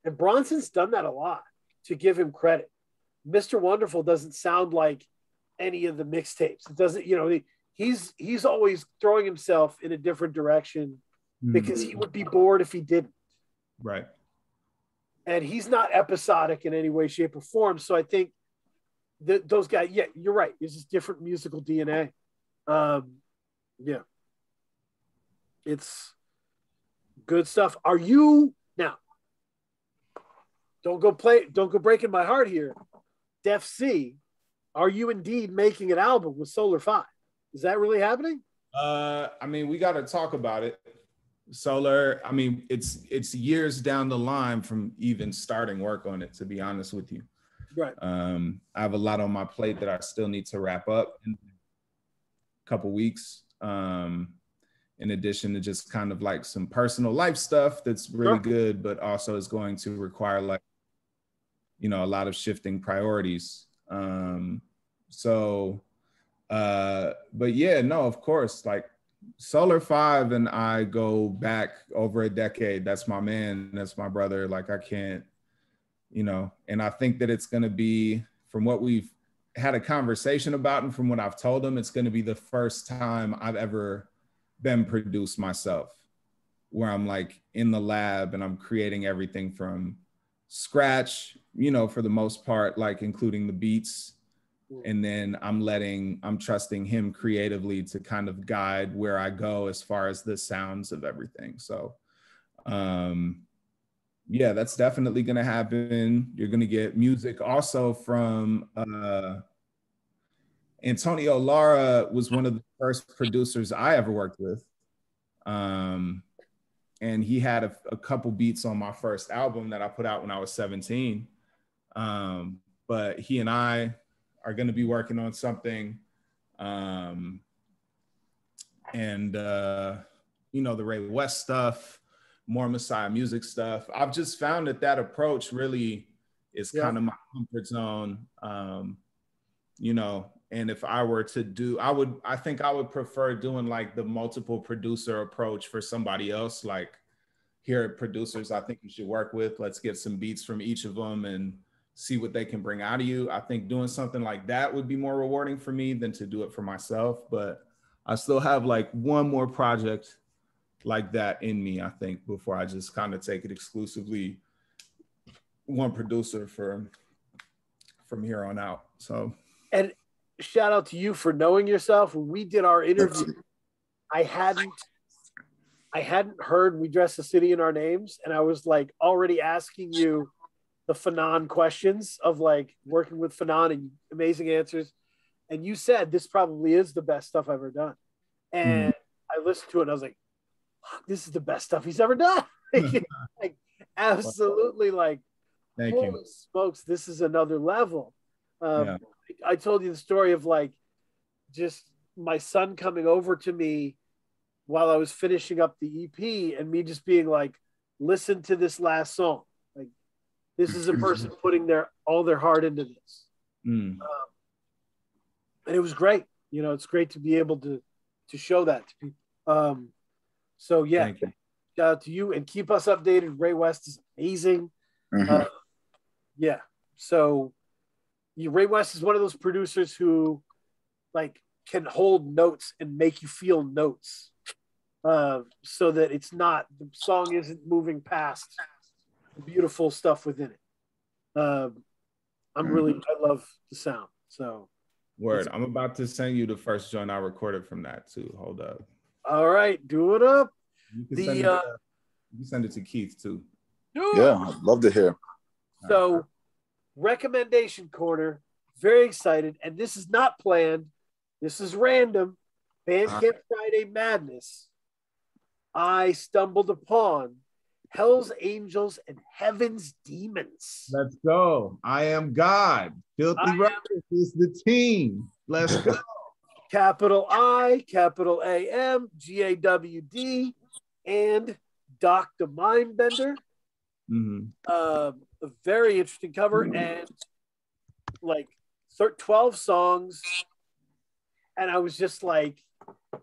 And Bronson's done that a lot, to give him credit. Mr. Wonderful doesn't sound like any of the mixtapes. It doesn't, you know, he's always throwing himself in a different direction because he would be bored if he didn't. Right. And he's not episodic in any way, shape, or form. So I think that those guys, yeah, you're right. It's just different musical DNA. Yeah. It's good stuff. Are you now? Don't go breaking my heart here. Defcee, are you indeed making an album with Solar 5? Is that really happening? I mean, we got to talk about it. Solar, I mean, it's years down the line from even starting work on it, to be honest with you. Right. I have a lot on my plate that I still need to wrap up in a couple weeks. In addition to just kind of like some personal life stuff that's really good, but also is going to require like, you know, a lot of shifting priorities. But yeah, no, of course, like Solar 5 and I go back over a decade. That's my man. That's my brother. Like I can't, you know, and I think that it's going to be, from what we've had a conversation about and from what I've told him, it's going to be the first time I've ever been produced myself, where I'm like in the lab and I'm creating everything from scratch, you know, for the most part, like including the beats. And then I'm trusting him creatively to kind of guide where I go as far as the sounds of everything. So, yeah, that's definitely going to happen. You're going to get music also from Antonio Lara was one of the first producers I ever worked with. And he had a couple beats on my first album that I put out when I was 17. But he and I are going to be working on something. You know, the Ray West stuff, more Messiah music stuff. I've just found that approach really is kind of my comfort zone. You know, and if I were to do, I think I would prefer doing like the multiple producer approach for somebody else. Like, here are producers I think you should work with. Let's get some beats from each of them and see what they can bring out of you. I think doing something like that would be more rewarding for me than to do it for myself. But I still have like one more project like that in me, I think, before I just kind of take it exclusively one producer from here on out. So, and shout out to you for knowing yourself. When we did our interview, I hadn't heard We Dress the City in Our Names, and I was like already asking you the Fanon questions of like working with Fanon, and amazing answers. And you said this probably is the best stuff I've ever done. And I listened to it and I was like, this is the best stuff he's ever done. Like absolutely, like, thank holy you. smokes, this is another level. I told you the story of like just my son coming over to me while I was finishing up the EP and me just being like, listen to this last song. Like, this is a person putting all their heart into this. And it was great. You know, it's great to be able to show that to people. So yeah, shout out to you and keep us updated. Ray West is amazing. Yeah. So Ray West is one of those producers who like can hold notes and make you feel notes, so that it's not, the song isn't moving past the beautiful stuff within it. I love the sound. So word. I'm about to send you the first joint I recorded from that too. Hold up. All right, do it up. You can send it to Keith too. Yeah, I'd love to hear. So, recommendation corner. Very excited, and this is not planned. This is random. Bandcamp Friday Madness. I stumbled upon Hell's Angels and Heaven's Demons. Let's go. I Am God. Filthy Records is the team. Let's go. Capital I, capital AM, GAWD, and Dr. Mindbender. A very interesting cover, and like 12 songs. And I was just like,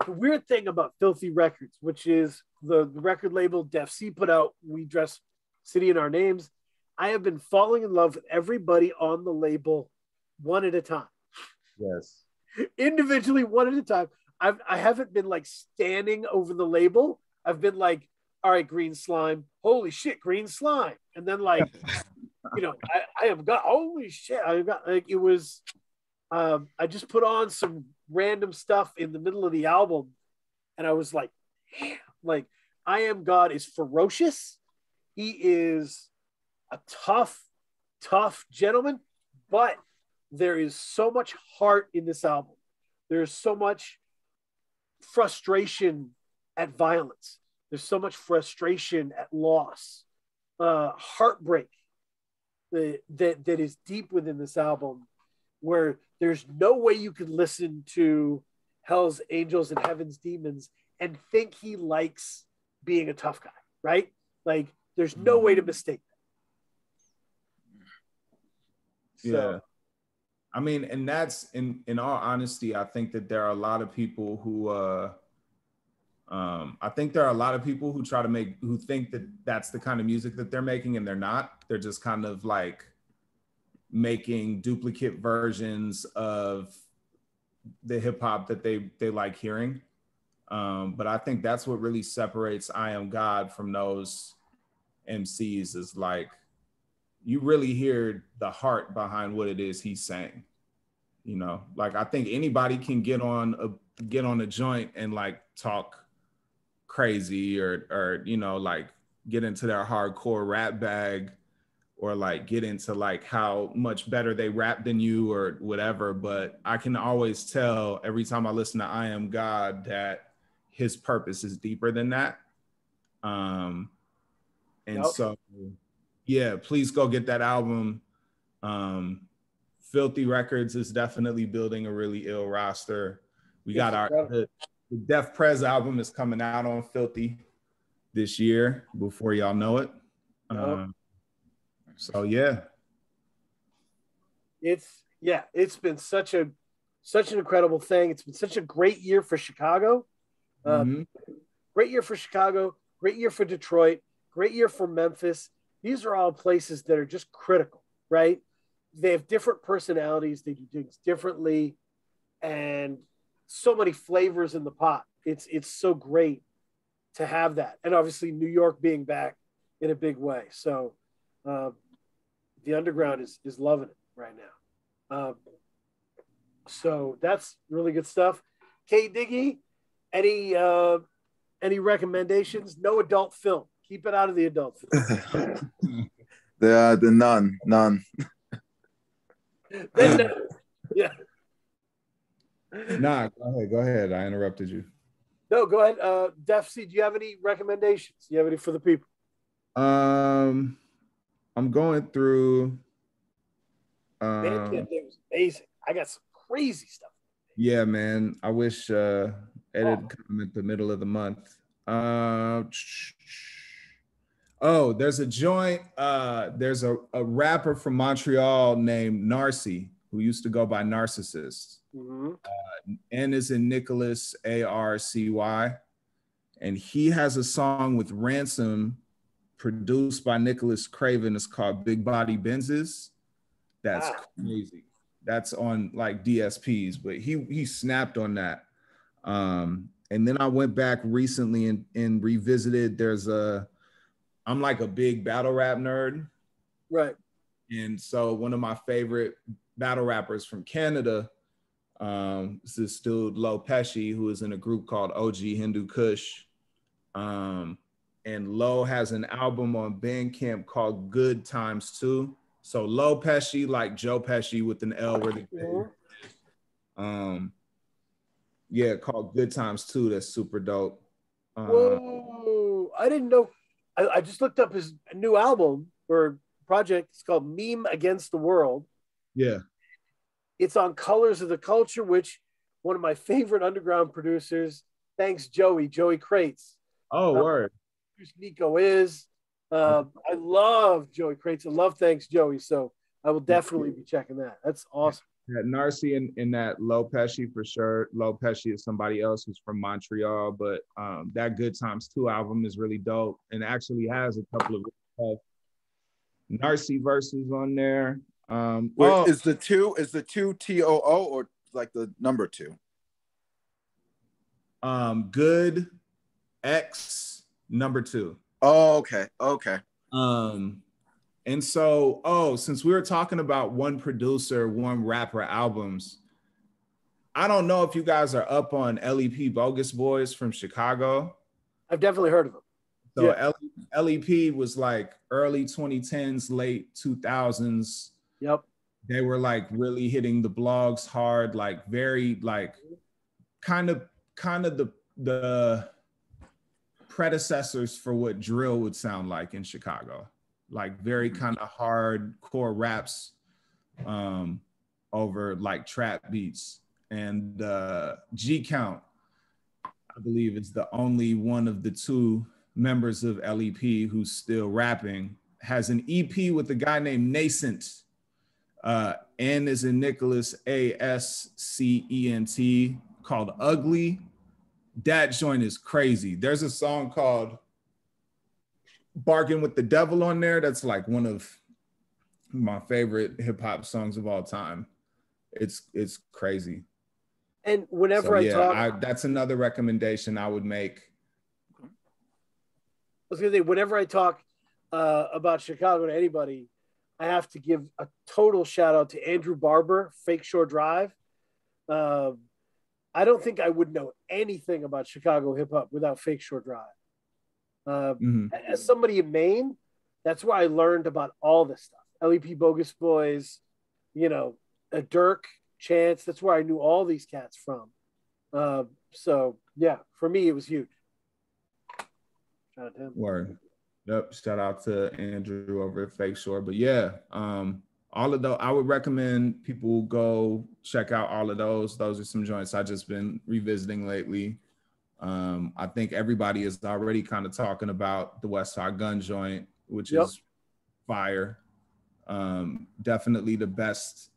the weird thing about Filthy Records, which is the record label Defcee put out We Dress City in Our Names, I have been falling in love with everybody on the label one at a time. Yes. Individually, one at a time. I haven't been like standing over the label. I've been like, all right, Green Slime. Holy shit, Green Slime. And then like, I have got, holy shit. I got like, it was, I just put on some random stuff in the middle of the album. And I was like, damn, like I Am God is ferocious. He is a tough gentleman, but there is so much heart in this album. There's so much frustration at violence. There's so much frustration at loss, heartbreak that is deep within this album, where there's no way you could listen to Hell's Angels and Heaven's Demons and think he likes being a tough guy, right? Like there's no way to mistake that. So, yeah. I mean, and that's in all honesty, I think that there are a lot of people who try to who think that that's the kind of music that they're making, and they're not. They're just kind of like making duplicate versions of the hip hop that they like hearing. But I think that's what really separates I Am God from those MCs, is like, you really hear the heart behind what it is he's saying. Like I think anybody can get on a joint and like talk crazy or like get into their hardcore rap bag, or like get into like how much better they rap than you or whatever. But I can always tell every time I listen to I Am God that his purpose is deeper than that. So yeah, please go get that album. Filthy Records is definitely building a really ill roster. We got the Def Prez album is coming out on Filthy this year, before y'all know it. So yeah. It's been such an incredible thing. It's been such a great year for Chicago. Great year for Chicago, great year for Detroit, great year for Memphis. These are all places that are just critical, right? They have different personalities. They do things differently, and so many flavors in the pot. It's so great to have that. And obviously New York being back in a big way. So the underground is loving it right now. So that's really good stuff. K Diggy, any recommendations? No adult film. Keep it out of the adult film. None. Yeah. Nah, go ahead. I interrupted you. No, go ahead. Defcee, do you have any recommendations? Do you have any for the people? I'm going through. Bandcamp was amazing. I got some crazy stuff. Yeah, man. I wish Ed had come at the middle of the month. There's a joint. There's a rapper from Montreal named Narcy, who used to go by Narcissist. N is in Nicholas, ARCY. And he has a song with Ransom produced by Nicholas Craven. It's called Big Body Benzes. That's crazy. That's on like DSPs, but he snapped on that. And then I went back recently and revisited. I'm like a big battle rap nerd. Right. And so one of my favorite battle rappers from Canada is this dude, Lo Pesci, who is in a group called OG Hindu Kush. And Lo has an album on Bandcamp called Good Times 2. So Lo Pesci, like Joe Pesci with an L where the yeah, called Good Times 2. That's super dope. Whoa, I didn't know. I just looked up his new album or project. It's called Meme Against the World. Yeah. It's on Colors of the Culture, which one of my favorite underground producers, thanks Joey Crates. Oh, word. Nico is. I love Joey Crates. I love Thanks Joey. So I will definitely be checking that. That's awesome. That Narcy and that Lo Pesci for sure. Lo Pesci is somebody else who's from Montreal, but that Good Times 2 album is really dope and actually has a couple of Narcy verses on there. Is the two TOO or like the number 2? Good X number 2. Oh, okay. And so, since we were talking about one producer, one rapper albums, I don't know if you guys are up on LEP Bogus Boys from Chicago. I've definitely heard of them. So yeah. LEP was like early 2010s, late 2000s. Yep. They were like really hitting the blogs hard, like very like kind of the predecessors for what drill would sound like in Chicago. Like very kind of hardcore raps over like trap beats. And G Count, I believe, is the only one of the 2 members of LEP who's still rapping, has an EP with a guy named Nascent. N is in Nicholas, ASCENT, called Ugly. That joint is crazy. There's a song called Bargain with the Devil on there. That's like one of my favorite hip hop songs of all time. It's crazy. And whenever that's another recommendation I would make. I was gonna say, whenever I talk about Chicago to anybody, I have to give a total shout out to Andrew Barber, Fake Shore Drive. I don't think I would know anything about Chicago hip hop without Fake Shore Drive. As somebody in Maine, that's where I learned about all this stuff. LEP Bogus Boys, Dirk, Chance. That's where I knew all these cats from. So yeah, for me, it was huge. Shout out to him. Word. Yep. Shout out to Andrew over at Fake Shore. But yeah, all of those, I would recommend people go check out all of those. Those are some joints I've just been revisiting lately. I think everybody is already kind of talking about the West Side Gun joint, which is fire. Definitely the best,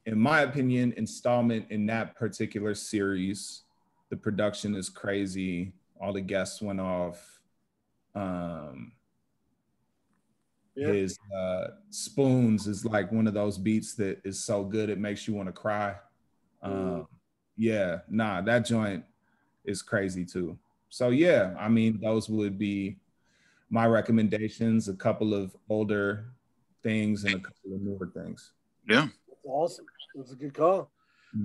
in my opinion, installment in that particular series. The production is crazy. All the guests went off. His Spoons is like one of those beats that is so good it makes you want to cry. That joint is crazy too. So yeah, I mean, those would be my recommendations, a couple of older things and a couple of newer things. Yeah. That's awesome. That's a good call.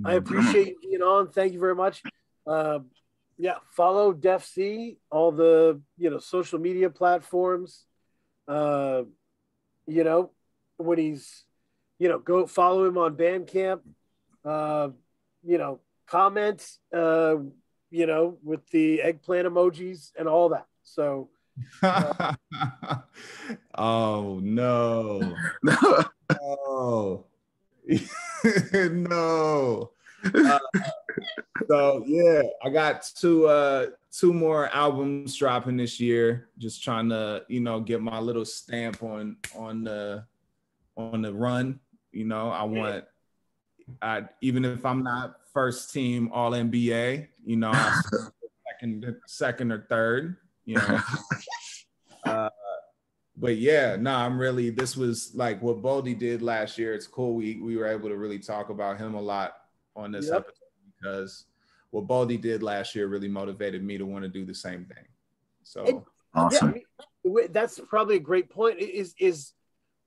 I appreciate you being on. Thank you very much. Follow Defcee, all the social media platforms. When he's go follow him on Bandcamp. Comments with the eggplant emojis and all that. So oh no. Oh no. So yeah, I got two more albums dropping this year. Just trying to, get my little stamp on the run. Even if I'm not first team All NBA, I second or third. But yeah, no, I'm really, this was like what Boldy did last year. It's cool. We were able to really talk about him a lot on this episode, because what Boldy did last year really motivated me to want to do the same thing. So awesome. Yeah, that's probably a great point. Is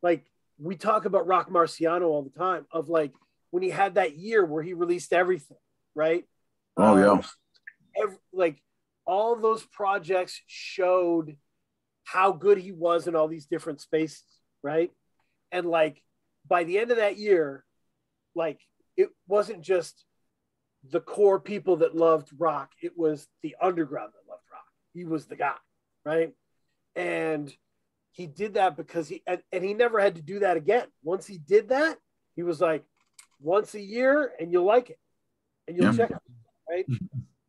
like, we talk about Rock Marciano all the time, of like when he had that year where he released everything, right? Oh yeah. Like all those projects showed how good he was in all these different spaces, right? And like by the end of that year, like it wasn't just the core people that loved rock, it was the underground that loved rock. He was the guy, right? And he did that because and he never had to do that again. Once he did that, he was like, once a year and you'll like it and you'll check it, right?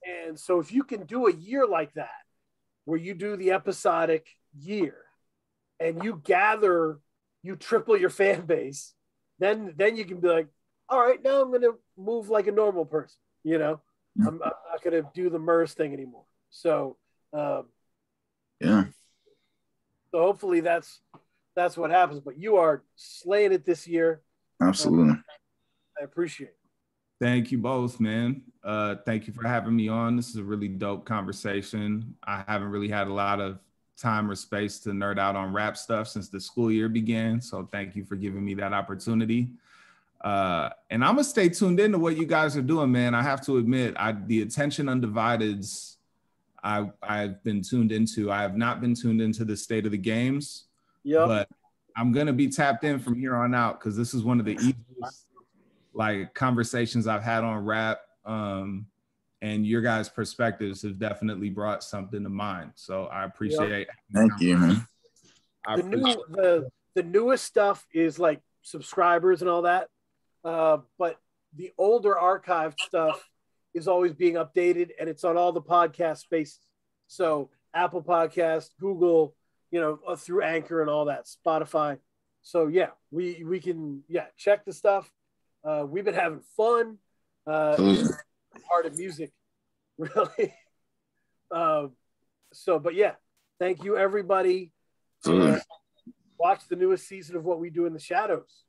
And so if you can do a year like that, where you do the episodic year and you triple your fan base, then you can be like, all right, now I'm going to move like a normal person, you know? I'm not going to do the MERS thing anymore. So, yeah. So hopefully that's what happens. But you are slaying it this year. Absolutely. I appreciate it. Thank you both, man. Thank you for having me on. This is a really dope conversation. I haven't really had a lot of time or space to nerd out on rap stuff since the school year began. So thank you for giving me that opportunity. And I'm gonna stay tuned into what you guys are doing, man. I have to admit, the Attention Undivideds I've been tuned into. I have not been tuned into the State of the Games, but I'm gonna be tapped in from here on out, because this is one of the easiest like conversations I've had on rap. And your guys' perspectives have definitely brought something to mind. So I appreciate. Thank you, man. The newest stuff is like subscribers and all that, but the older archived stuff is always being updated, and it's on all the podcast spaces. So Apple Podcast, Google, through Anchor and all that, Spotify. So yeah, we can check the stuff. We've been having fun. Part of music, really. But yeah, thank you everybody. Watch the newest season of What We Do in the Shadows.